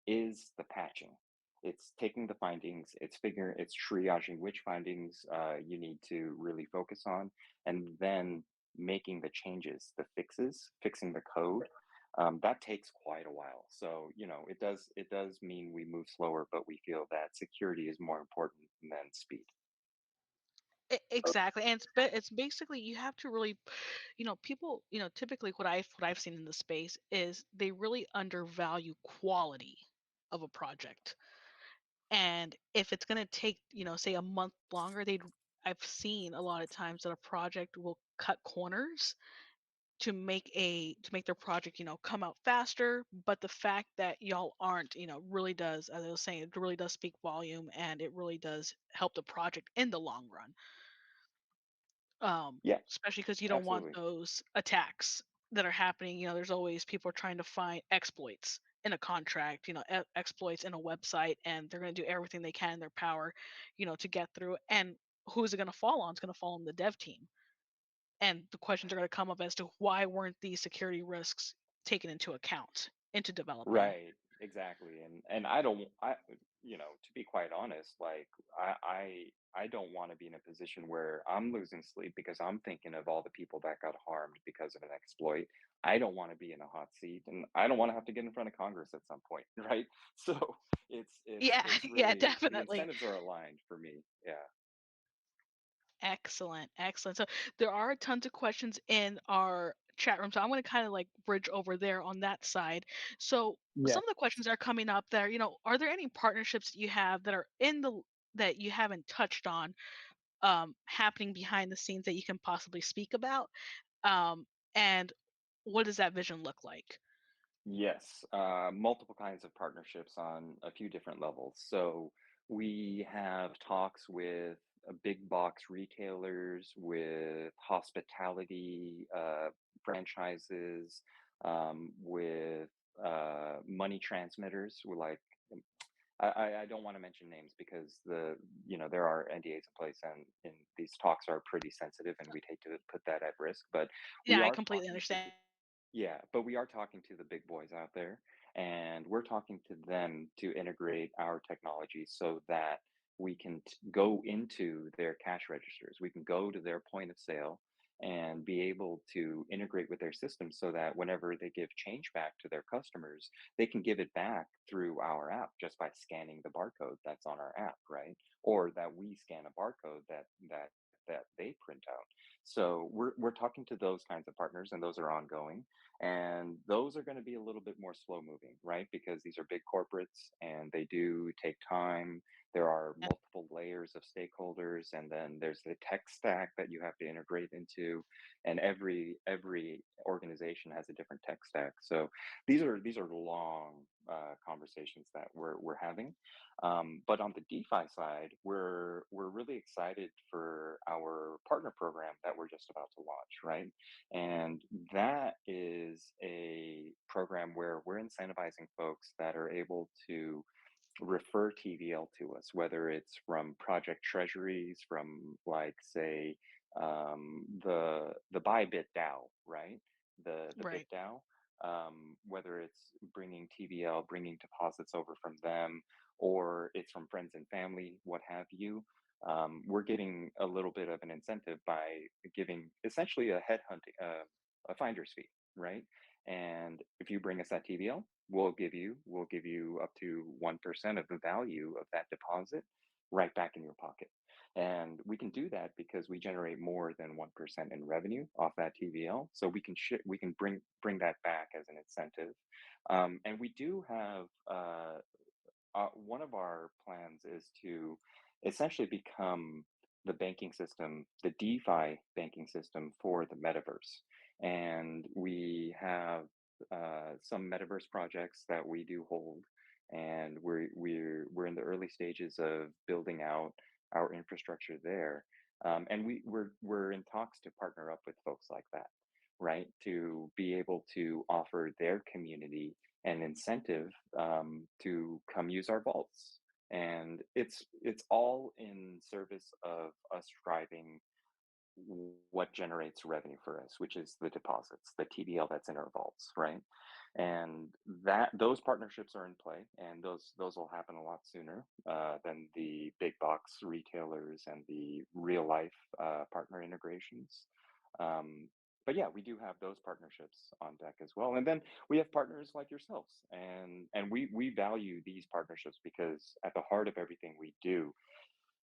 is the patching. It's taking the findings, it's triaging which findings you need to really focus on, and then making the changes, the fixes, fixing the code. That takes quite a while. So, it does mean we move slower, but we feel that security is more important than speed. Exactly, and it's basically you have to really, people, typically what I've seen in the space is they really undervalue quality of a project. And if it's going to take, say a month longer, I've seen a lot of times that a project will cut corners to make their project, come out faster. But the fact that y'all aren't, really does, as I was saying, it really does speak volume, and it really does help the project in the long run. Yeah, Especially because you don't want absolutely. those attacks that are happening. There's always people trying to find exploits in a contract, exploits in a website, and they're going to do everything they can in their power, to get through. And who's it going to fall on? It's going to fall on the dev team. And the questions are going to come up as to why weren't these security risks taken into account into developing? Right, exactly. And I don't to be quite honest, like I don't want to be in a position where I'm losing sleep because I'm thinking of all the people that got harmed because of an exploit. I don't want to be in a hot seat, and I don't want to have to get in front of Congress at some point, right? So it's it's Yeah, it's yeah, really the definitely. incentives are aligned for me. Yeah. Excellent, excellent. So there are tons of questions in our chat room, so I'm going to kind of like bridge over there on that side. So Yes. some of the questions are coming up there. Are there any partnerships that you have that are in the that you haven't touched on, happening behind the scenes that you can possibly speak about? Um, and what does that vision look like? Yes, multiple kinds of partnerships on a few different levels. So we have talks with big box retailers, with hospitality franchises, with money transmitters. We're like, I don't want to mention names because there are NDAs in place and these talks are pretty sensitive and we'd hate to put that at risk. But we Yeah, I are completely talking to understand. yeah, but we are talking to the big boys out there, and we're talking to them to integrate our technology so that we can go into their cash registers. We can go to their point of sale and be able to integrate with their system so that whenever they give change back to their customers, they can give it back through our app just by scanning the barcode that's on our app, right? Or that we scan a barcode that they print out. So we're talking to those kinds of partners, and those are ongoing, and those are going to be a little bit more slow moving, right? Because these are big corporates and they do take time. There are multiple layers of stakeholders, and then there's the tech stack that you have to integrate into, and every organization has a different tech stack. So these are long conversations that we're having. But on the DeFi side, we're really excited for our partner program that we're just about to launch, right? And that is a program where we're incentivizing folks that are able to refer TVL to us, whether it's from project treasuries, from like say the Bybit DAO, right? The Bit Right. DAO, whether it's bringing TVL, bringing deposits over from them, or it's from friends and family, what have you. We're getting a little bit of an incentive by giving essentially a finder's fee, right? And if you bring us that TVL, we'll give you up to 1% of the value of that deposit right back in your pocket. And we can do that because we generate more than 1% in revenue off that TVL. So we can bring that back as an incentive. And we do have one of our plans is to essentially become the banking system, the DeFi banking system for the metaverse. And we have some metaverse projects that we do hold, and we're in the early stages of building out our infrastructure there. And we're in talks to partner up with folks like that, right? To be able to offer their community an incentive to come use our vaults. And it's all in service of us driving what generates revenue for us, which is the deposits, the TVL that's in our vaults, right? And that those partnerships are in play, and those will happen a lot sooner than the big box retailers and the real life partner integrations. Um, but yeah, we do have those partnerships on deck as well, and then we have partners like yourselves, and we value these partnerships because at the heart of everything we do,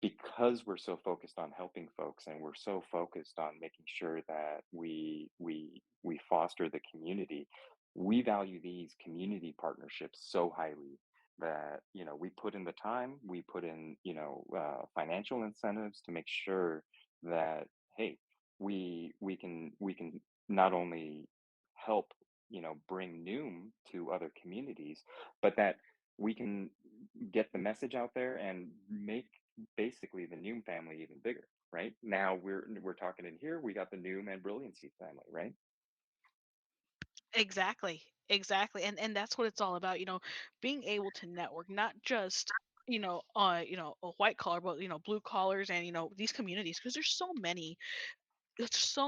because we're so focused on helping folks and we're so focused on making sure that we foster the community, we value these community partnerships so highly that we put in the time, we put in financial incentives to make sure that, hey, we can not only help bring Noom to other communities, but that we can get the message out there and make basically the Noom family even bigger, right? Now we're talking in here, we got the Noom and Brilliansee family, right? Exactly. Exactly. And that's what it's all about, being able to network, not just, a white collar, but blue collars and these communities, because there's so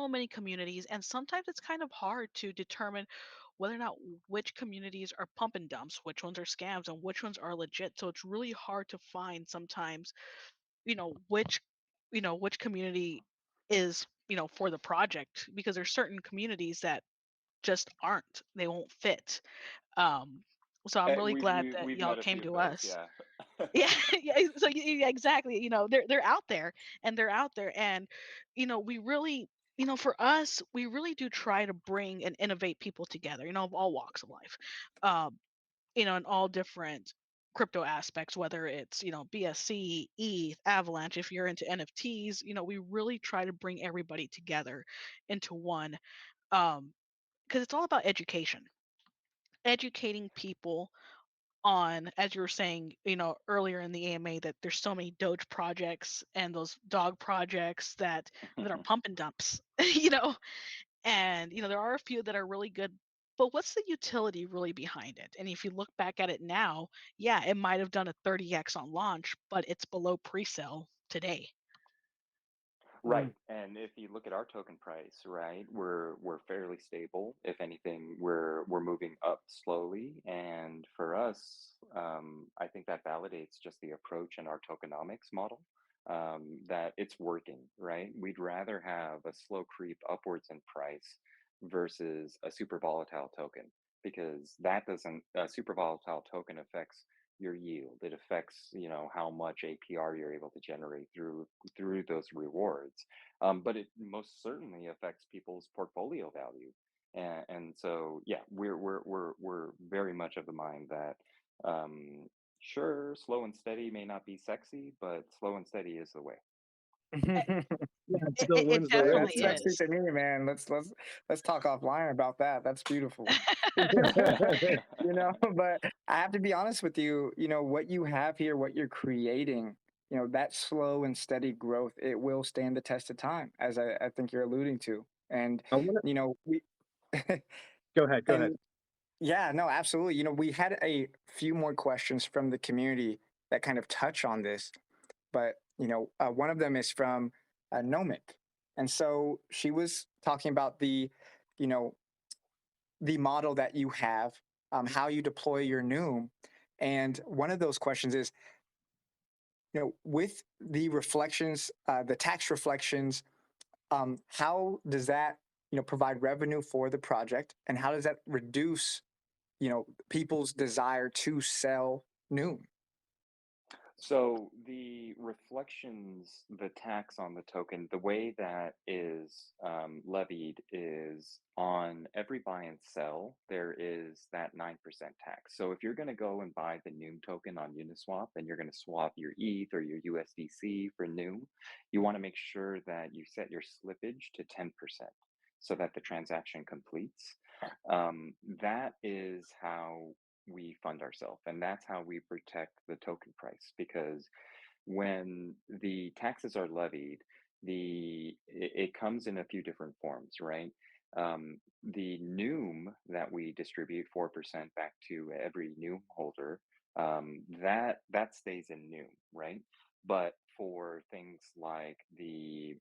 many communities, and sometimes it's kind of hard to determine whether or not which communities are pump and dumps, which ones are scams, and which ones are legit. So it's really hard to find sometimes, which which community is, for the project, because there's certain communities that just aren't. They won't fit. Um, so I'm really We've glad we, that we've y'all met a came few of to those, us. yeah. Yeah, yeah. So yeah, exactly. They're out there, and they're out there, and we really, for us, we really do try to bring and innovate people together. Of all walks of life, um, in all different crypto aspects, whether it's, BSC, ETH, Avalanche, if you're into NFTs, we really try to bring everybody together into one. Because it's all about education, educating people on, as you were saying, earlier in the AMA, that there's so many Doge projects and those dog projects that are pump and dumps, and there are a few that are really good. But what's the utility really behind it? And if you look back at it now, yeah, it might have done a 30x on launch, but it's below pre-sale today. Mm. Right. And if you look at our token price, right, we're fairly stable. If anything, we're moving up slowly. And for us, I think that validates just the approach in our tokenomics model, that it's working, right? We'd rather have a slow creep upwards in price versus a super volatile token, because that doesn't a super volatile token affects your yield. It affects, how much APR you're able to generate through those rewards. But it most certainly affects people's portfolio value. And so, yeah, we're very much of the mind that, sure, slow and steady may not be sexy, but slow and steady is the way. Uh, Yeah, it It, still it, it wins the race, definitely That's man. sexy is. to me, man. Let's talk offline about that. That's beautiful. But I have to be honest with you, what you have here, what you're creating, that slow and steady growth, it will stand the test of time, as I think you're alluding to. And, I want to we, go ahead. Go ahead. and yeah, no, absolutely. We had a few more questions from the community that kind of touch on this, but, one of them is from Nomic. And so she was talking about you know, the model that you have, how you deploy your Noom. And one of those questions is, with the reflections, the tax reflections, how does that, provide revenue for the project, and how does that reduce, people's desire to sell Noom? So the reflections, the tax on the token, the way that is levied is on every buy and sell, there is that 9% tax. So if you're going to go and buy the Noom token on Uniswap and you're going to swap your ETH or your USDC for Noom, you want to make sure that you set your slippage to 10% so that the transaction completes. That is how we fund ourselves, and that's how we protect the token price, because when the taxes are levied, it comes in a few different forms, right? The Noom that we distribute 4% back to every Noom holder, that stays in Noom, right? But for things like the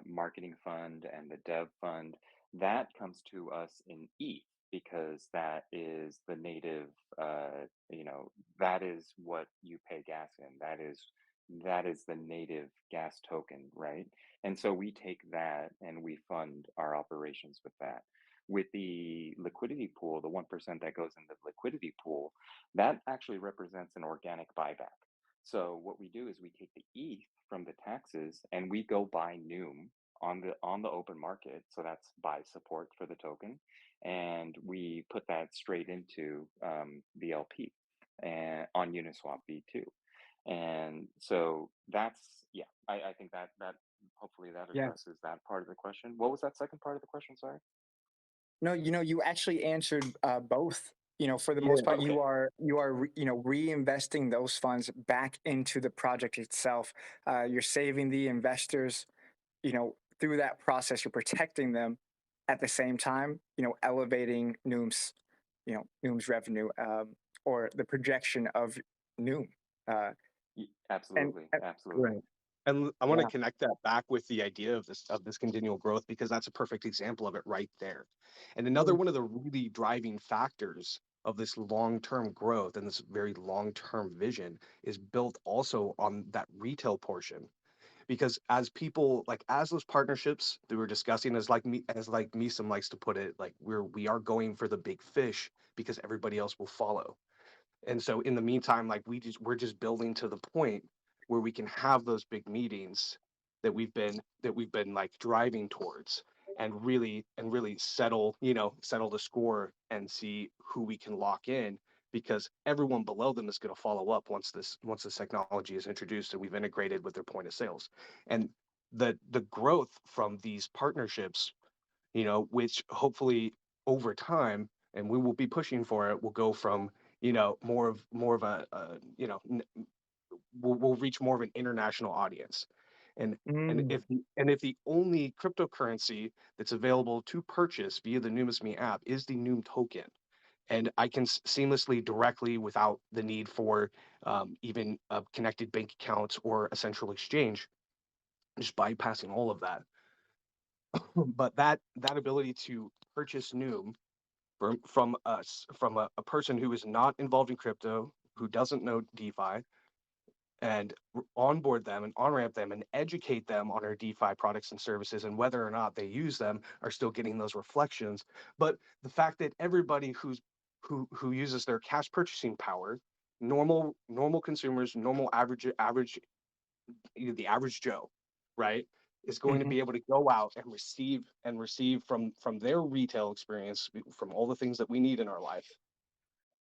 marketing fund and the dev fund, that comes to us in ETH, because that is the native, that is what you pay gas in. That is the native gas token, right? And so we take that and we fund our operations with that. With the liquidity pool, the 1% that goes in the liquidity pool, that actually represents an organic buyback. So what we do is we take the ETH from the taxes and we go buy Noom on the open market. So that's buy support for the token, and we put that straight into the LP and on Uniswap V2. And so that's, yeah, I think that hopefully that Yeah. addresses that part of the question. What was that second part of the question? Sorry. No, you actually answered both. For the most Yeah. part, Okay. reinvesting those funds back into the project itself. You're saving the investors, through that process. You're protecting them at the same time, elevating Noom's revenue, or the projection of Noom. Uh, and Absolutely, absolutely. Right. And I want to yeah, connect that back with the idea of this continual growth, because that's a perfect example of it right there. And another mm, one of the really driving factors of this long-term growth and this very long-term vision is built also on that retail portion. Because as people, like, as those partnerships that we're discussing, as like Misam likes to put it, like, we are going for the big fish because everybody else will follow. And so in the meantime, like, we're just building to the point where we can have those big meetings that we've been like driving towards, and really settle the score and see who we can lock in because everyone below them is going to follow up once this technology is introduced and we've integrated with their point of sales. And the growth from these partnerships, which hopefully over time, and we will be pushing for it, will go from more of we'll reach more of an international audience. And Mm, and if the only cryptocurrency that's available to purchase via the Numisme app is the Noom token, and I can seamlessly, directly, without the need for even a connected bank account or a central exchange, just bypassing all of that. But that ability to purchase Noom from us, from a person who is not involved in crypto, who doesn't know DeFi, and onboard them and on ramp them and educate them on our DeFi products and services, and whether or not they use them are still getting those reflections. But the fact that everybody who uses their cash purchasing power, normal consumers, normal the average Joe, right, is going to hmm. be able to go out and receive from their retail experience, from all the things that we need in our life,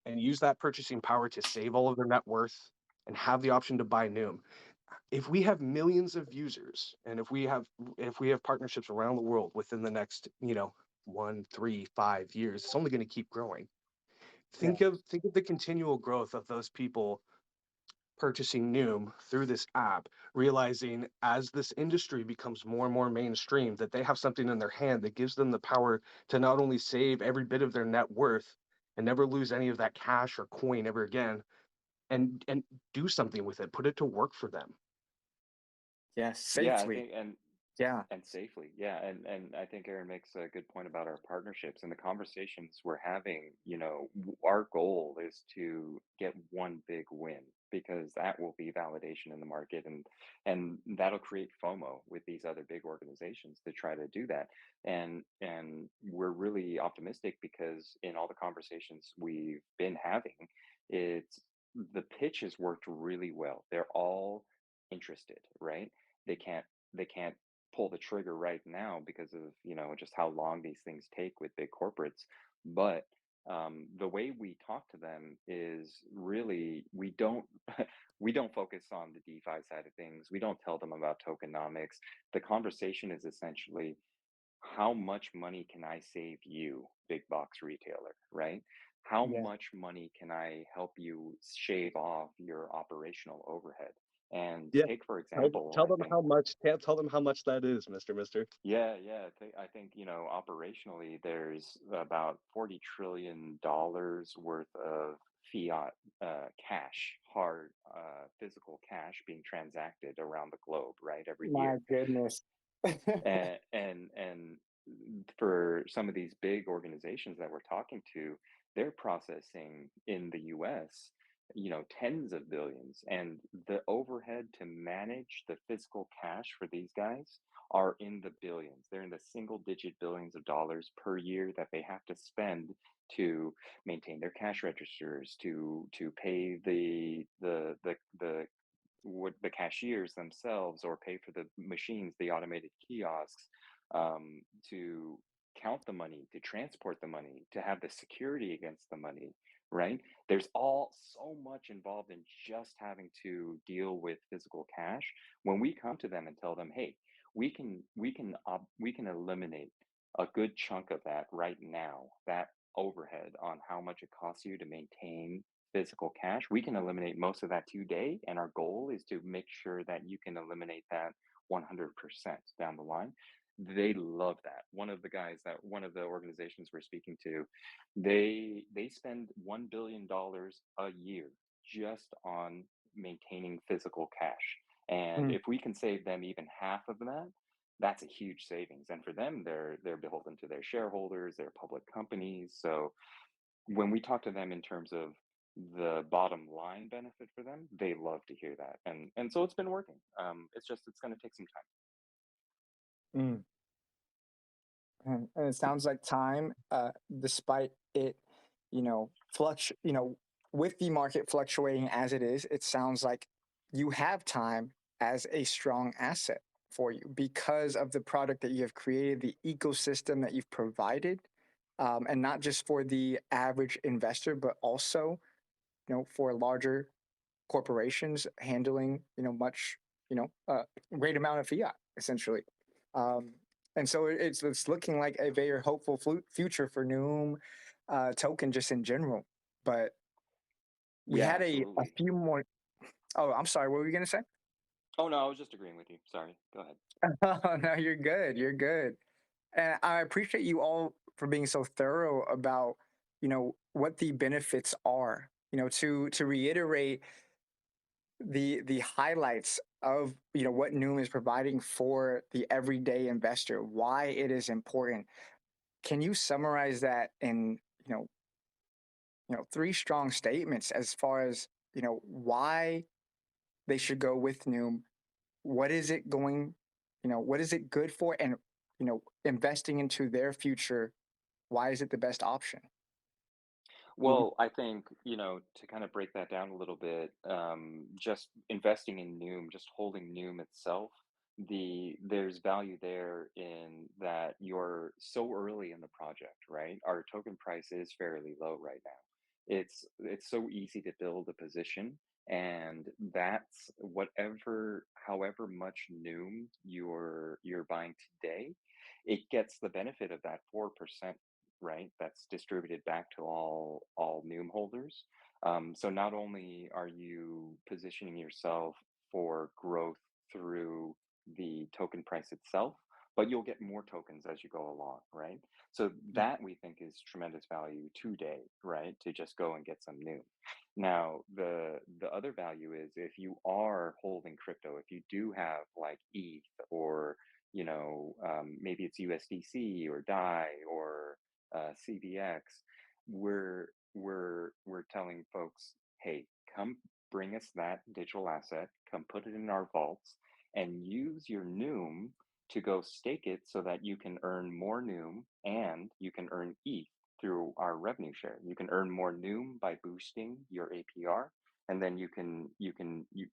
and use that purchasing power to save all of their net worth and have the option to buy Noom. If we have millions of users, and if we have partnerships around the world within the next 1, 3, 5 years, it's only going to keep growing. Yeah. Think of the continual growth of those people purchasing Noom through this app, realizing as this industry becomes more and more mainstream, that they have something in their hand that gives them the power to not only save every bit of their net worth and never lose any of that cash or coin ever again, and do something with it, put it to work for them. Yes, Yeah, I safely. think Yeah. and safely. Yeah, and I think Aaron makes a good point about our partnerships and the conversations we're having. Our goal is to get one big win, because that will be validation in the market, and that'll create FOMO with these other big organizations to try to do that. And we're really optimistic, because in all the conversations we've been having, it's the pitch has worked really well. They're all interested, right? They can't pull the trigger right now because of just how long these things take with big corporates. But the way we talk to them is really, we don't we don't focus on the DeFi side of things. We don't tell them about tokenomics. The conversation is essentially, how much money can I save you, big box retailer, right? How Yeah. much money can I help you shave off your operational overhead? And Yeah. take, for example, I think, Tell them how much that is, Mister. yeah, yeah. I think, operationally, there's about $40 trillion worth of fiat cash, hard physical cash being transacted around the globe, right, every My year. goodness. And for some of these big organizations that we're talking to, they're processing in the US, tens of billions, and the overhead to manage the physical cash for these guys are in the billions. They're in the single digit billions of dollars per year that they have to spend to maintain their cash registers, to pay the cashiers themselves, or pay for the machines, the automated kiosks, to count the money, to transport the money, to have the security against the money, right? There's all so much involved in just having to deal with physical cash. When we come to them and tell them, hey, we can eliminate a good chunk of that right now, that overhead on how much it costs you to maintain physical cash, we can eliminate most of that today. And our goal is to make sure that you can eliminate that 100% down the line. They love that. One of the organizations we're speaking to, they spend $1 billion a year just on maintaining physical cash. And Mm, if we can save them even half of that, that's a huge savings. And for them, they're beholden to their shareholders, their public companies. So when we talk to them in terms of the bottom line benefit for them, they love to hear that, and so it's been working. It's going to take some mm. And it sounds like time, despite it, with the market fluctuating as it is, it sounds like you have time as a strong asset for you because of the product that you have created, the ecosystem that you've provided, and not just for the average investor, but also for larger corporations handling, much, great amount of fiat essentially. Um, and so it's looking like a very hopeful future for Noom token just in general. But we Yeah, had a absolutely. few more. Oh, I'm sorry. What were you gonna say? Oh no, I was just agreeing with you. Sorry. Go ahead. Oh, no, you're good. You're good. And I appreciate you all for being so thorough about, what the benefits are. To reiterate the highlights of what Noom is providing for the everyday investor, why it is important. Can you summarize that in three strong statements as far as why they should go with Noom? What is it going, what is it good for, and investing into their future? Why is it the best option? Well, I think, to kind of break that down a little bit, just investing in Noom, just holding Noom itself, there's value there in that you're so early in the project, right? Our token price is fairly low right now. It's so easy to build a position, and that's however much Noom you're buying today, it gets the benefit of that 4%, right? That's distributed back to all Noom holders. So not only are you positioning yourself for growth through the token price itself, but you'll get more tokens as you go along, right? So that we think is tremendous value today, right? To just go and get some Noom. Now, the other value is if you are holding crypto, if you do have like ETH or maybe it's USDC or DAI or CVX, we're telling folks, hey, come bring us that digital asset, come put it in our vaults, and use your Noom to go stake it so that you can earn more Noom and you can earn ETH through our revenue share. You can earn more Noom by boosting your APR, and then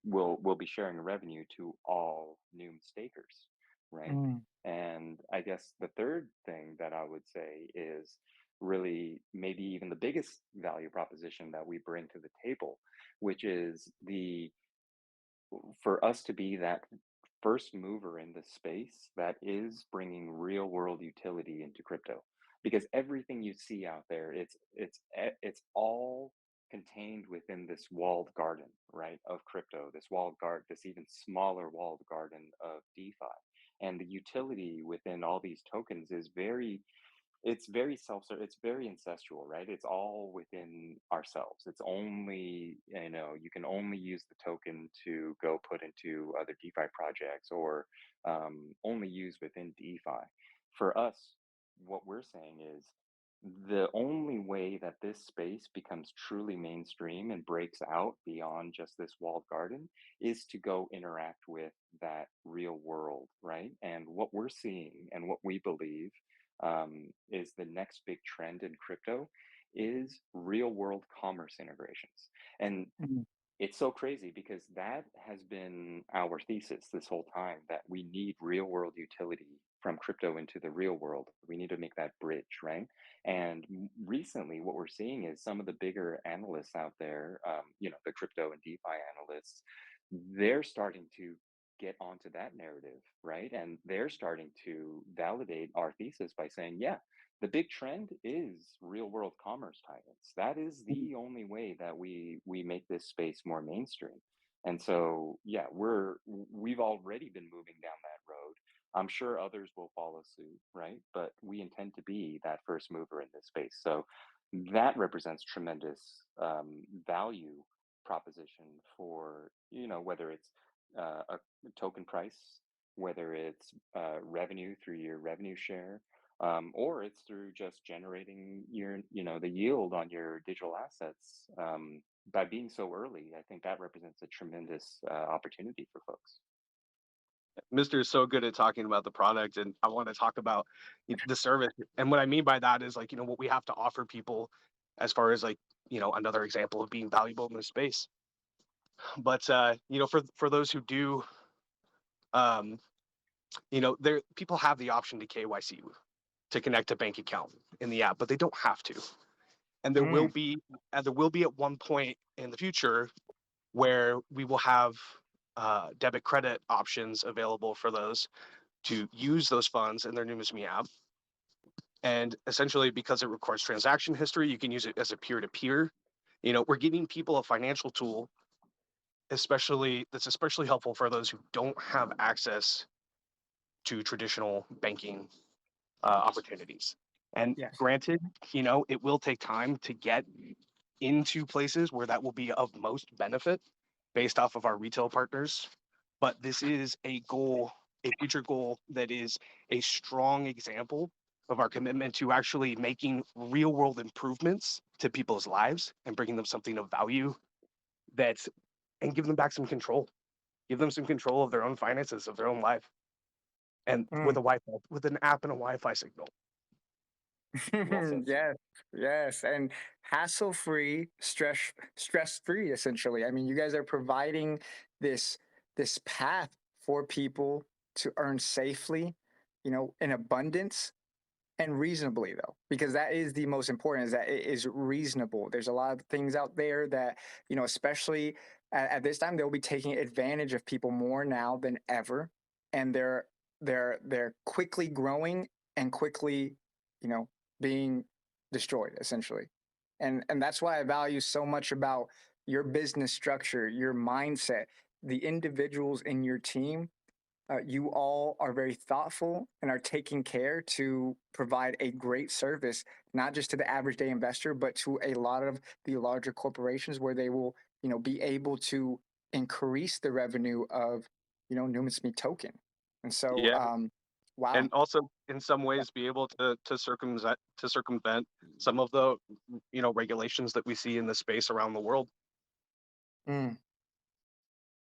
we'll be sharing revenue to all Noom stakers, right? Mm, And I guess the third thing that I would say is really maybe even the biggest value proposition that we bring to the table, which is the for us to be that first mover in the space that is bringing real world utility into crypto, because everything you see out there, it's all contained within this walled garden, right, of crypto, this walled garden, this even smaller walled garden of DeFi. And the utility within all these tokens is very it's very ancestral, right? It's all within ourselves. It's only, you can only use the token to go put into other DeFi projects or only use within DeFi. For us, what we're saying is the only way that this space becomes truly mainstream and breaks out beyond just this walled garden is to go interact with that real world, right? And what we're seeing and what we believe is the next big trend in crypto is real world commerce integrations. And mm, it's so crazy because that has been our thesis this whole time, that we need real world utility from crypto into the real world. We need to make that bridge, right? And recently, what we're seeing is some of the bigger analysts out there, the crypto and DeFi analysts, they're starting to get onto that narrative, right? And they're starting to validate our thesis by saying, yeah, the big trend is real world commerce titans. That is mm, the only way that we make this space more mainstream. And so, yeah, we've already been moving down that road. I'm sure others will follow suit, right? But we intend to be that first mover in this space. So that represents tremendous value proposition for, whether it's a token price, whether it's revenue through your revenue share, or it's through just generating the yield on your digital assets. By being so early, I think that represents a tremendous opportunity for folks. Mr. is so good at talking about the product, and I want to talk about the service. And what I mean by that is, like, what we have to offer people as far as, like, another example of being valuable in this space. But for those who do, um, there people have the option to KYC to connect a bank account in the app, but they don't have to. And Mm, there will be at one point in the future where we will have debit credit options available for those to use those funds in their Numis Me app. And essentially, because it records transaction history, you can use it as a peer to peer. We're giving people a financial tool, that's especially helpful for those who don't have access to traditional banking opportunities. And yes. granted, it will take time to get into places where that will be of most benefit based off of our retail partners. But this is a future goal that is a strong example of our commitment to actually making real world improvements to people's lives and bringing them something of value that's and give them back some control. Give them some control of their own finances, of their own life. And with Mm. a Wi-Fi, with an app and a Wi-Fi signal. Well said, sir. Yes, yes, and hassle-free, stress-free, essentially. I mean, you guys are providing this this path for people to earn safely, in abundance and reasonably, though, because that is the most important, is that it is reasonable. There's a lot of things out there that, especially at this time, they'll be taking advantage of people more now than ever, and they're quickly growing and quickly, you know, being destroyed, essentially. And that's why I value so much about your business structure, your mindset, the individuals in your team. You all are very thoughtful and are taking care to provide a great service, not just to the average day investor, but to a lot of the larger corporations where they will, be able to increase the revenue of, Numisme token. And so, Yeah. wow. And also in some ways be able to circumvent some of the regulations that we see in the space around the world Mm,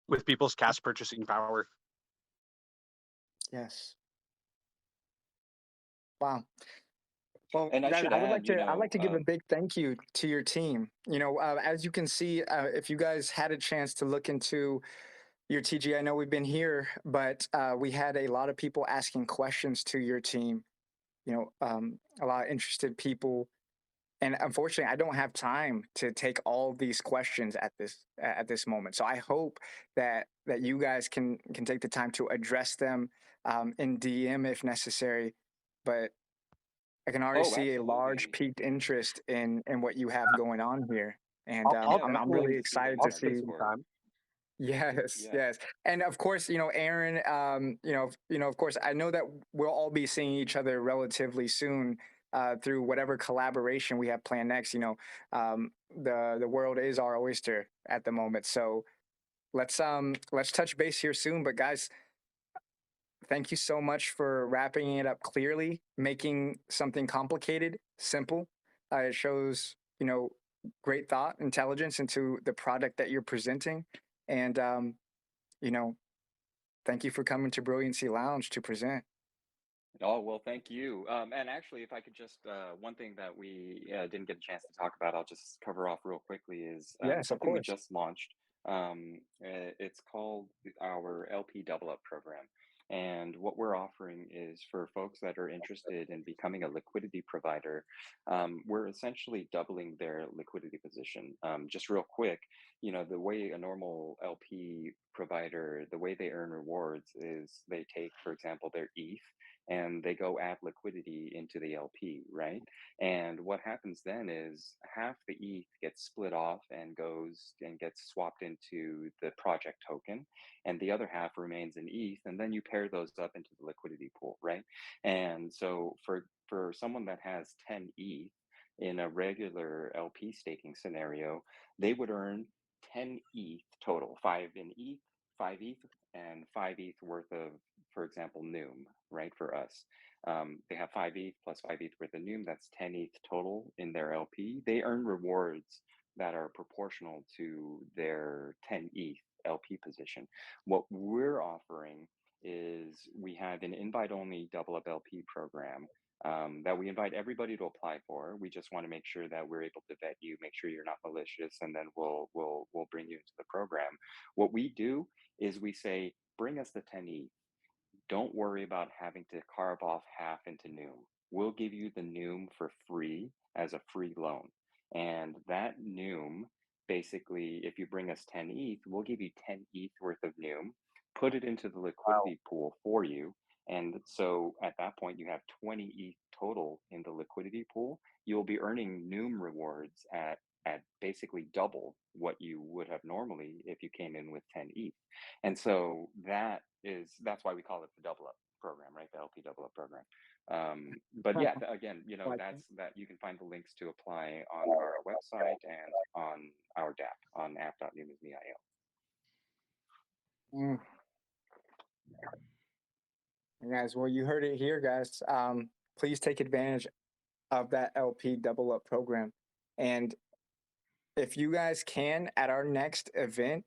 with people's cash purchasing power. yes. Wow. Well, And I guys, should I would like add, to. I'd like to give a big thank you to your team. As you can see, if you guys had a chance to look into your TG, I know we've been here, but we had a lot of people asking questions to your team. A lot of interested people, and unfortunately, I don't have time to take all these questions at this moment. So I hope that you guys can take the time to address them in DM if necessary. But I can already oh, see a large absolutely. piqued interest in what you have going on here, and I'll, I'll Yeah, I'm we'd love really definitely to see excited them I'll to here on spend see. some Discord. time. Yes, Yeah. yes, and of course, Aaron. Of course, I know that we'll all be seeing each other relatively soon through whatever collaboration we have planned next. The world is our oyster at the moment, so let's touch base here soon. But guys, thank you so much for wrapping it up clearly, making something complicated simple. It shows, great thought, intelligence into the product that you're presenting. And, you know, thank you for coming to Brilliancy Lounge to present. Oh, well, thank you. And actually, if I could just, one thing that we didn't get a chance to talk about, I'll just cover off real quickly is Yes, of something we course. just launched. It's called our LP Double Up program. And what we're offering is for folks that are interested in becoming a liquidity provider, we're essentially doubling their liquidity position. Just real quick, the way a normal LP provider, the way they earn rewards is they take, for example, their ETH and they go add liquidity into the LP, right? And what happens then is half the ETH gets split off and goes and gets swapped into the project token, and the other half remains in ETH, and then you pair those up into the liquidity pool, right? And so for someone that has 10 ETH in a regular LP staking scenario, they would earn 10 ETH total, 5 in ETH, 5 ETH, and 5 ETH worth of, for example, Noom, right? For us, they have 5 ETH plus 5 ETH worth of Noom. That's 10 ETH total in their LP. They earn rewards that are proportional to their 10 ETH LP position. What we're offering is we have an invite only double up LP program that we invite everybody to apply for. We just want to make sure that we're able to vet you, make sure you're not malicious, and then we'll bring you into the program. What we do is we say, bring us the 10 ETH. Don't worry about having to carve off half into Noom. We'll give you the Noom for free as a free loan. And that Noom, basically, if you bring us 10 ETH, we'll give you 10 ETH worth of Noom, put it into the Wow. liquidity pool for you. And so at that point, you have 20 ETH total in the liquidity pool. You'll be earning Noom rewards at basically double what you would have normally if you came in with 10 ETH. And so that's why we call it the double up program, right? The LP double up program. But yeah, again, Like, that you can find the links to apply on our website and on our DApp on app.numisme.io. mm, guys, well, you heard it here, guys. Please take advantage of that LP double up program. And if you guys can, at our next event,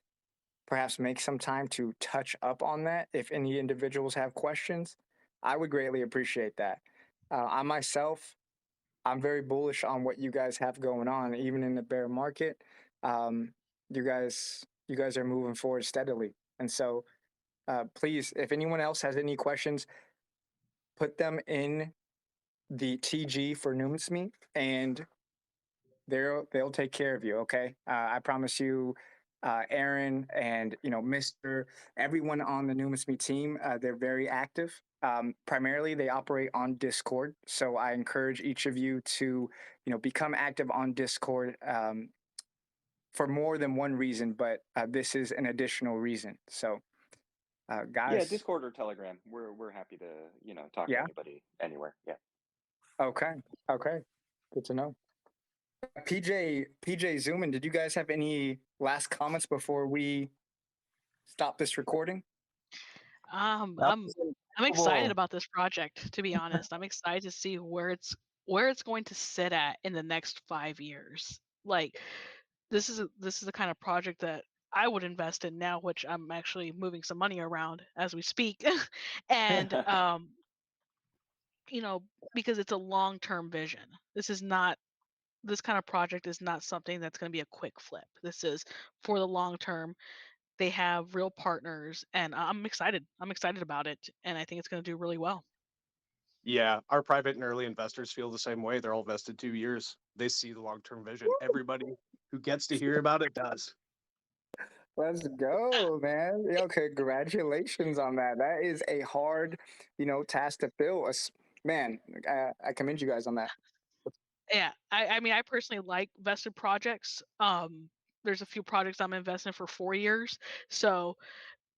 perhaps make some time to touch up on that. If any individuals have questions, I would greatly appreciate that. I myself, I'm very bullish on what you guys have going on, even in the bear market. Um, you guys are moving forward steadily, and so please, if anyone else has any questions, put them in the TG for Noomsme, and they'll take care of you. Okay, I promise you. Aaron and Mr. Everyone on the Numisme team, they're very active. Primarily, they operate on Discord, so I encourage each of you to become active on Discord for more than one reason, but this is an additional reason. So, Yeah, guys, Discord or Telegram. We're happy to, talk to yeah, anybody anywhere. Yeah. okay, okay, good to know. PJ Zuman, did you guys have any last comments before we stop this recording? Um, That I'm was I'm excited incredible. about this project, to be honest. I'm excited to see where it's going to sit at in the next 5 years. Like this is the kind of project that I would invest in now, which I'm actually moving some money around as we speak. And you know, because it's a long-term vision. This kind of project is not something that's going to be a quick flip. This is for the long term. They have real partners, and I'm excited. I'm excited about it, and I think it's going to do really well. Yeah, our private and early investors feel the same way. They're all vested 2 years. They see the long-term vision. Everybody who gets to hear about it does. Let's go, man. Yo, congratulations on that. That is a hard, task to fill. Man, I commend you guys on that. Yeah, I mean, I personally like vested projects. There's a few projects I'm investing for 4 years. So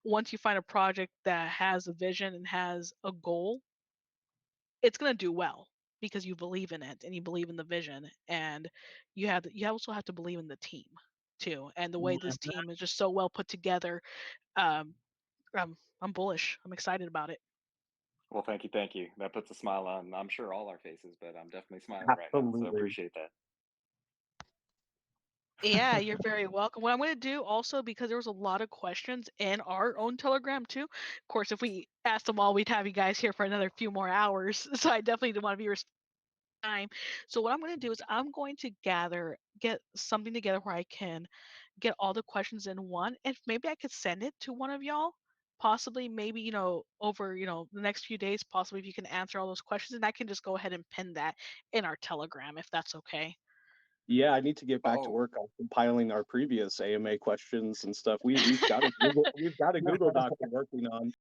once you find a project that has a vision and has a goal, it's gonna do well because you believe in it and you believe in the vision, and you also have to believe in the team too. And the way this Mhm. team is just so well put together, um, I'm bullish. I'm excited about it. Well, thank you, thank you. That puts a smile on, I'm sure, all our faces, but I'm definitely smiling right now, so Absolutely. appreciate that. Yeah, you're very welcome. What I'm going to do also, because there was a lot of questions in our own Telegram too. Of course, if we asked them all, we'd have you guys here for another few more hours. So I definitely want to be respectful of time. So what I'm going to do is I'm going to get something together where I can get all the questions in one, and maybe I could send it to one of y'all. Possibly, maybe over the next few days. Possibly, if you can answer all those questions, and I can just go ahead and pin that in our Telegram if that's okay. Yeah, I need to get back to Oh, work on compiling our previous AMA questions and stuff. We've got a Google Doc we're working on.